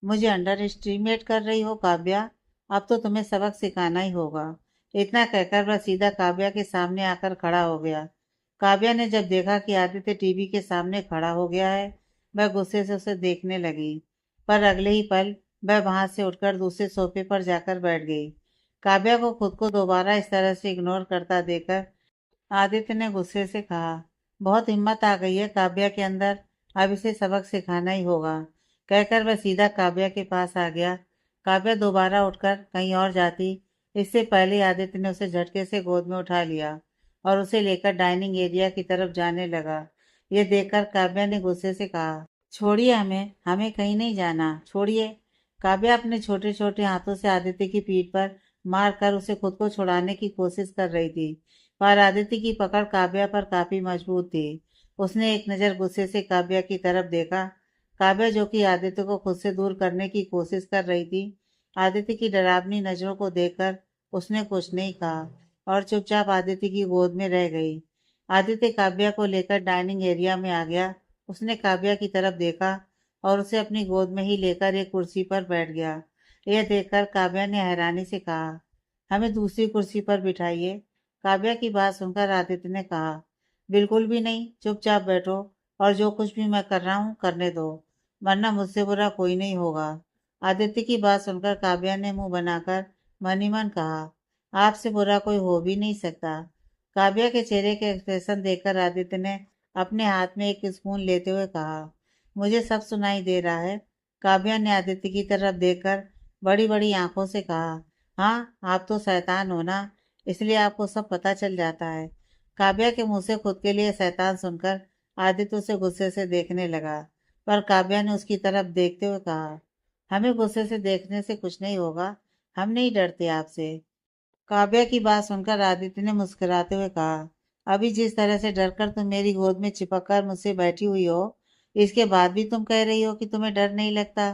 A: मुझे अंडर एस्टिमेट कर रही हो काव्या, अब तो तुम्हें सबक सिखाना ही होगा। इतना कहकर वह सीधा काव्या के सामने आकर खड़ा हो गया। काव्या ने जब देखा कि आदित्य टीवी के सामने खड़ा हो गया है, वह गुस्से से उसे देखने लगी, पर अगले ही पल वह वहां से उठकर दूसरे सोफे पर जाकर बैठ गई। काव्या को खुद को दोबारा इस तरह से इग्नोर करता देखकर आदित्य ने गुस्से से कहा, बहुत हिम्मत आ गई है काव्या के अंदर, अब इसे सबक सिखाना ही होगा। कहकर वह सीधा काव्या के पास आ गया। काव्या दोबारा उठकर कहीं और जाती, इससे पहले आदित्य ने उसे झटके से गोद में उठा लिया और उसे लेकर डाइनिंग एरिया की तरफ जाने लगा। यह देखकर काव्या ने गुस्से से कहा, छोड़िए, हमें हमें कहीं नहीं जाना, छोड़िए। काव्या अपने छोटे छोटे हाथों से आदित्य की पीठ पर मार कर उसे खुद को छुड़ाने की कोशिश कर रही थी, पर आदित्य की पकड़ काव्या पर काफी मजबूत थी। उसने एक नज़र गुस्से से काव्या की तरफ देखा। काव्या, जो कि आदित्य को खुद से दूर करने की कोशिश कर रही थी, आदित्य की डरावनी नजरों को देखकर उसने कुछ नहीं कहा और चुपचाप आदित्य की गोद में रह गई। आदित्य काव्या को लेकर डाइनिंग एरिया में आ गया। उसने काव्या की तरफ देखा और उसे अपनी गोद में ही लेकर एक कुर्सी पर बैठ गया। यह देखकर काव्या ने हैरानी से कहा, हमें दूसरी कुर्सी पर बिठाइए। काव्या की बात सुनकर आदित्य ने कहा, बिल्कुल भी नहीं, चुपचाप बैठो और जो कुछ भी मैं कर रहा हूँ करने दो, वरना मुझसे बुरा कोई नहीं होगा। आदित्य की बात सुनकर काव्या ने मुंह बनाकर मन ही मन कहा, आपसे बुरा कोई हो भी नहीं सकता। काव्या के चेहरे के एक्सप्रेशन देखकर आदित्य ने अपने हाथ में एक स्पून लेते हुए कहा, मुझे सब सुनाई दे रहा है। काव्या ने आदित्य की तरफ देखकर बड़ी बड़ी आंखों से कहा, हाँ, आप तो शैतान हो ना, इसलिए आपको सब पता चल जाता है। काव्या के मुंह से खुद के लिए शैतान सुनकर आदित्य उसे गुस्से से देखने लगा, पर काव्या ने उसकी तरफ देखते हुए कहा, हमें गुस्से से देखने से कुछ नहीं होगा, हम नहीं डरते आपसे। काव्या की बात सुनकर आदित्य ने मुस्कुराते हुए कहा, अभी जिस तरह से डरकर तुम मेरी गोद में चिपक कर मुझसे बैठी हुई हो, इसके बाद भी तुम कह रही हो कि तुम्हें डर नहीं लगता।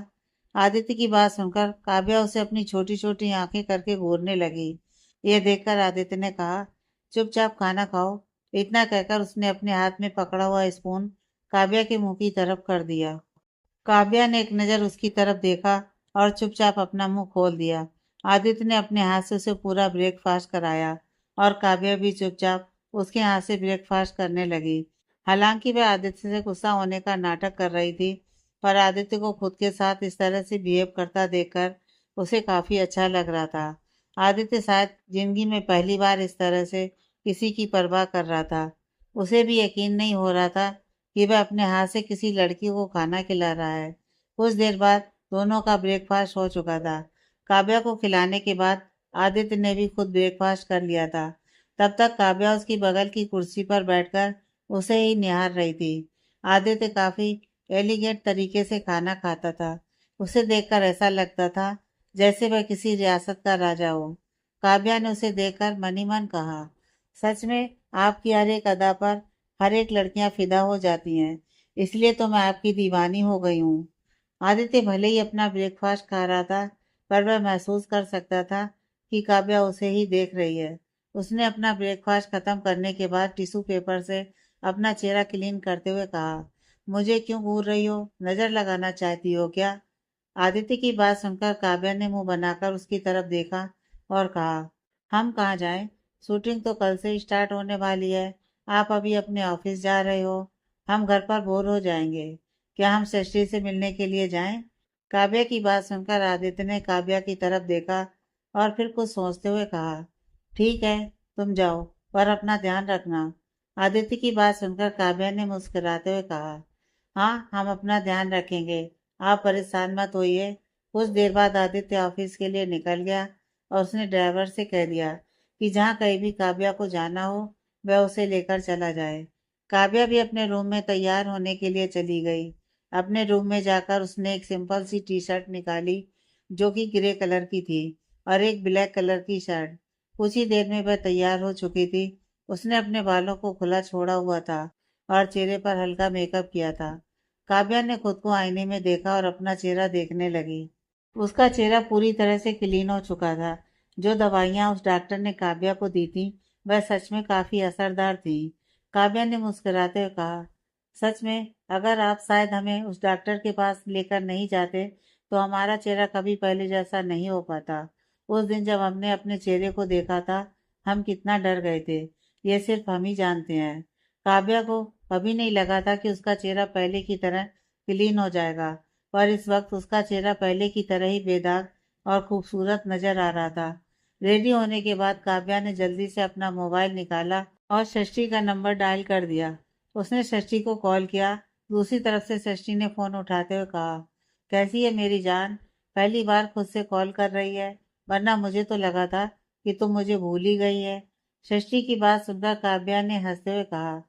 A: आदित्य की बात सुनकर काव्या उसे अपनी छोटी छोटी आंखें करके घूरने लगी। यह देखकर आदित्य ने कहा, चुपचाप खाना खाओ। इतना कहकर उसने अपने हाथ में पकड़ा हुआ स्पून काव्या के मुंह की तरफ कर दिया। काव्या ने एक नज़र उसकी तरफ देखा और चुपचाप अपना मुंह खोल दिया। आदित्य ने अपने हाथ से उसे पूरा ब्रेकफास्ट कराया और काव्या भी चुपचाप उसके हाथ से ब्रेकफास्ट करने लगी। हालांकि वह आदित्य से गुस्सा होने का नाटक कर रही थी, पर आदित्य को खुद के साथ इस तरह से बिहेव करता देखकर उसे काफी अच्छा लग रहा था। आदित्य शायद जिंदगी में पहली बार इस तरह से किसी की परवाह कर रहा था। उसे भी यकीन नहीं हो रहा था कि वह अपने हाथ से किसी लड़की को खाना खिला रहा है। कुछ देर बाद दोनों का ब्रेकफास्ट हो चुका था। काव्या को खिलाने के बाद आदित्य ने भी खुद ब्रेकफास्ट कर लिया था। तब तक काव्या उसकी बगल की कुर्सी पर बैठकर उसे ही निहार रही थी। आदित्य काफी एलिगेंट तरीके से खाना खाता था। उसे देखकर ऐसा लगता था जैसे वह किसी रियासत का राजा हो। काव्या ने उसे देखकर मन ही मन कहा, सच में आपकी हर एक अदा पर हर एक लड़कियां फिदा हो जाती हैं, इसलिए तो मैं आपकी दीवानी हो गई हूँ। आदित्य भले ही अपना ब्रेकफास्ट खा रहा था, पर वह महसूस कर सकता था कि काव्या उसे ही देख रही है। उसने अपना ब्रेकफास्ट खत्म करने के बाद टिश्यू पेपर से अपना चेहरा क्लीन करते हुए कहा, मुझे क्यों घूर रही हो? नजर लगाना चाहती हो क्या? आदित्य की बात सुनकर काव्या ने मुंह बनाकर उसकी तरफ देखा और कहा, हम कहाँ जाएं? शूटिंग तो कल से स्टार्ट होने वाली है। आप अभी अपने ऑफिस जा रहे हो। हम घर पर बोर हो जाएंगे। क्या हम सृष्टि से मिलने के लिए जाएं? काव्या की बात सुनकर आदित्य ने काव्या की तरफ देखा और फिर कुछ सोचते हुए कहा, ठीक है, तुम जाओ, पर अपना ध्यान रखना। आदित्य की बात सुनकर काव्या ने मुस्कुराते हुए कहा, हाँ, हम अपना ध्यान रखेंगे। आप परेशान मत होइए। कुछ देर बाद आदित्य ऑफिस के लिए निकल गया और उसने ड्राइवर से कह दिया कि जहाँ कहीं भी काव्या को जाना हो वह उसे लेकर चला जाए। काव्या भी अपने रूम में तैयार होने के लिए चली गई। अपने रूम में जाकर उसने एक सिंपल सी टी शर्ट निकाली जो कि ग्रे कलर की थी और एक ब्लैक कलर की शर्ट। कुछ ही देर में वह तैयार हो चुकी थी। उसने अपने बालों को खुला छोड़ा हुआ था और चेहरे पर हल्का मेकअप किया था। काव्या ने खुद को आईने में देखा और अपना चेहरा देखने लगी। उसका चेहरा पूरी तरह से क्लीन हो चुका था। जो दवाइयां उस डॉक्टर ने काव्या को दी थी वह सच में काफी असरदार थी। काव्या ने मुस्कुराते हुए कहा, सच में अगर आप शायद हमें उस डॉक्टर के पास लेकर नहीं जाते तो हमारा चेहरा कभी पहले जैसा नहीं हो पाता। उस दिन जब हमने अपने चेहरे को देखा था हम कितना डर गए थे, ये सिर्फ हम ही जानते हैं। काव्या को कभी नहीं लगा था कि उसका चेहरा पहले की तरह क्लीन हो जाएगा, पर इस वक्त उसका चेहरा पहले की तरह ही बेदाग और खूबसूरत नजर आ रहा था। रेडी होने के बाद काव्या ने जल्दी से अपना मोबाइल निकाला और षष्ठी का नंबर डायल कर दिया। उसने षष्ठी को कॉल किया। दूसरी तरफ से षष्ठी ने फोन उठाते हुए कहा, कैसी है मेरी जान? पहली बार खुद से कॉल कर रही है, वरना मुझे तो लगा था कि तुम मुझे भूल ही गई है। षष्ठी की बात सुनकर काव्या ने हंसते हुए कहा,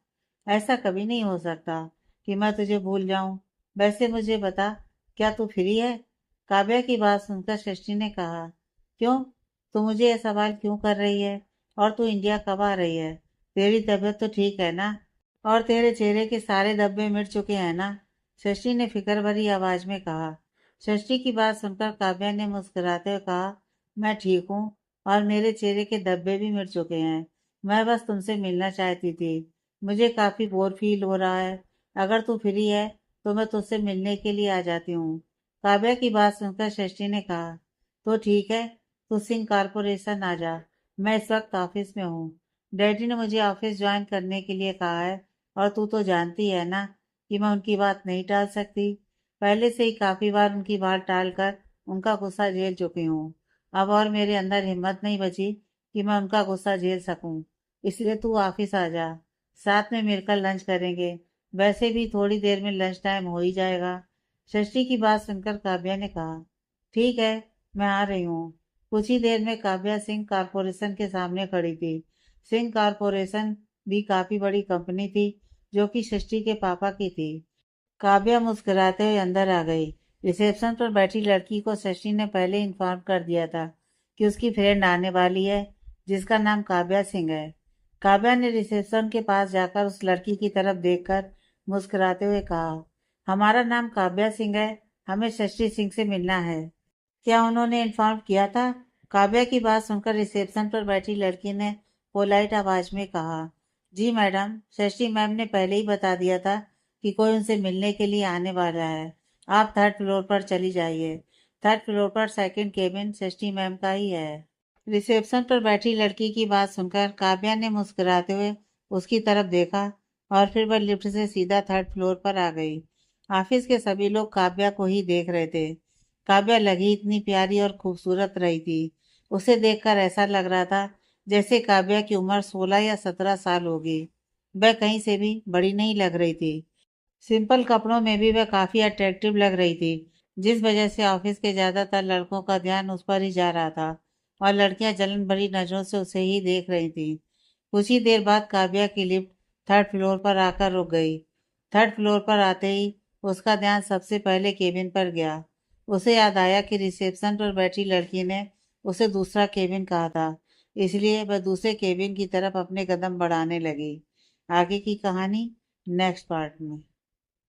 A: ऐसा कभी नहीं हो सकता कि मैं तुझे भूल जाऊं। वैसे मुझे बता, क्या तू फ्री है? काव्या की बात सुनकर षष्ठी ने कहा, क्यों? तू मुझे यह सवाल क्यों कर रही है? और तू इंडिया कब आ रही है? तेरी तबीयत तो ठीक है ना? और तेरे चेहरे के सारे धब्बे मिट चुके हैं ना? षष्ठी ने फिक्र भरी आवाज में कहा। षष्ठी की बात सुनकर काव्या ने मुस्कुराते हुए कहा, मैं ठीक हूँ और मेरे चेहरे के धब्बे भी मिट चुके हैं। मैं बस तुमसे मिलना चाहती थी। मुझे काफी बोर फील हो रहा है। अगर तू फ्री है तो मैं तुझसे मिलने के लिए आ जाती हूँ। काव्या की बात सुनकर षष्ठी ने कहा, तो ठीक है, तू सिंह कारपोरेशन आ जा। मैं इस वक्त ऑफिस में हूँ। डैडी ने मुझे ऑफिस ज्वाइन करने के लिए कहा है और तू तो जानती है ना कि मैं उनकी बात नहीं टाल सकती। पहले से ही काफी बार उनकी बात टाल कर उनका गुस्सा झेल चुकी हूँ। अब और मेरे अंदर हिम्मत नहीं बची कि मैं उनका गुस्सा झेल सकूं। इसलिए तू ऑफिस आ जा, साथ में मिलकर लंच करेंगे। वैसे भी थोड़ी देर में लंच टाइम हो ही जाएगा। षष्ठी की बात सुनकर काव्या ने कहा, ठीक है, मैं आ रही हूँ। कुछ ही देर में काव्या सिंह कारपोरेशन के सामने खड़ी थी। सिंह कारपोरेशन भी काफी बड़ी कंपनी थी जो कि षष्ठी के पापा की थी। काव्या मुस्कुराते हुए अंदर आ गई। रिसेप्शन पर बैठी लड़की को षष्ठी ने पहले इन्फॉर्म कर दिया था कि उसकी फ्रेंड आने वाली है जिसका नाम काव्या सिंह है। काव्या ने रिसेप्शन के पास जाकर उस लड़की की तरफ देखकर मुस्कुराते हुए कहा, हमारा नाम काव्या सिंह है, हमें शशि सिंह से मिलना है। क्या उन्होंने इन्फॉर्म किया था? काव्या की बात सुनकर रिसेप्शन पर बैठी लड़की ने पोलाइट आवाज में कहा। जी मैडम, शशि मैम ने पहले ही बता दिया था कि कोई उनसे मिलने के लिए आने वाला है। आप थर्ड फ्लोर पर चली जाइए। थर्ड फ्लोर पर सेकंड केबिन शशि मैम का ही है। रिसेप्शन पर बैठी लड़की की बात सुनकर काव्या ने मुस्कुराते हुए उसकी तरफ देखा और फिर वह लिफ्ट से सीधा थर्ड फ्लोर पर आ गई। ऑफिस के सभी लोग काव्या को ही देख रहे थे। काव्या लगी इतनी प्यारी और खूबसूरत रही थी। उसे देखकर ऐसा लग रहा था जैसे काव्या की उम्र 16 या 17 साल होगी। वह कहीं से भी बड़ी नहीं लग रही थी। सिंपल कपड़ों में भी वह काफी अट्रैक्टिव लग रही थी, जिस वजह से ऑफिस के ज्यादातर लड़कों का ध्यान उस पर ही जा रहा था और लड़कियां जलन भरी नजरों से उसे ही देख रही थी। कुछ ही देर बाद काव्या की लिफ्ट थर्ड फ्लोर पर आकर रुक गई। थर्ड फ्लोर पर आते ही उसका ध्यान सबसे पहले केबिन पर गया। उसे याद आया कि रिसेप्शन पर बैठी लड़की ने उसे दूसरा केबिन कहा था, इसलिए वह दूसरे केबिन की तरफ अपने कदम बढ़ाने लगी। आगे की कहानी नेक्स्ट पार्ट में।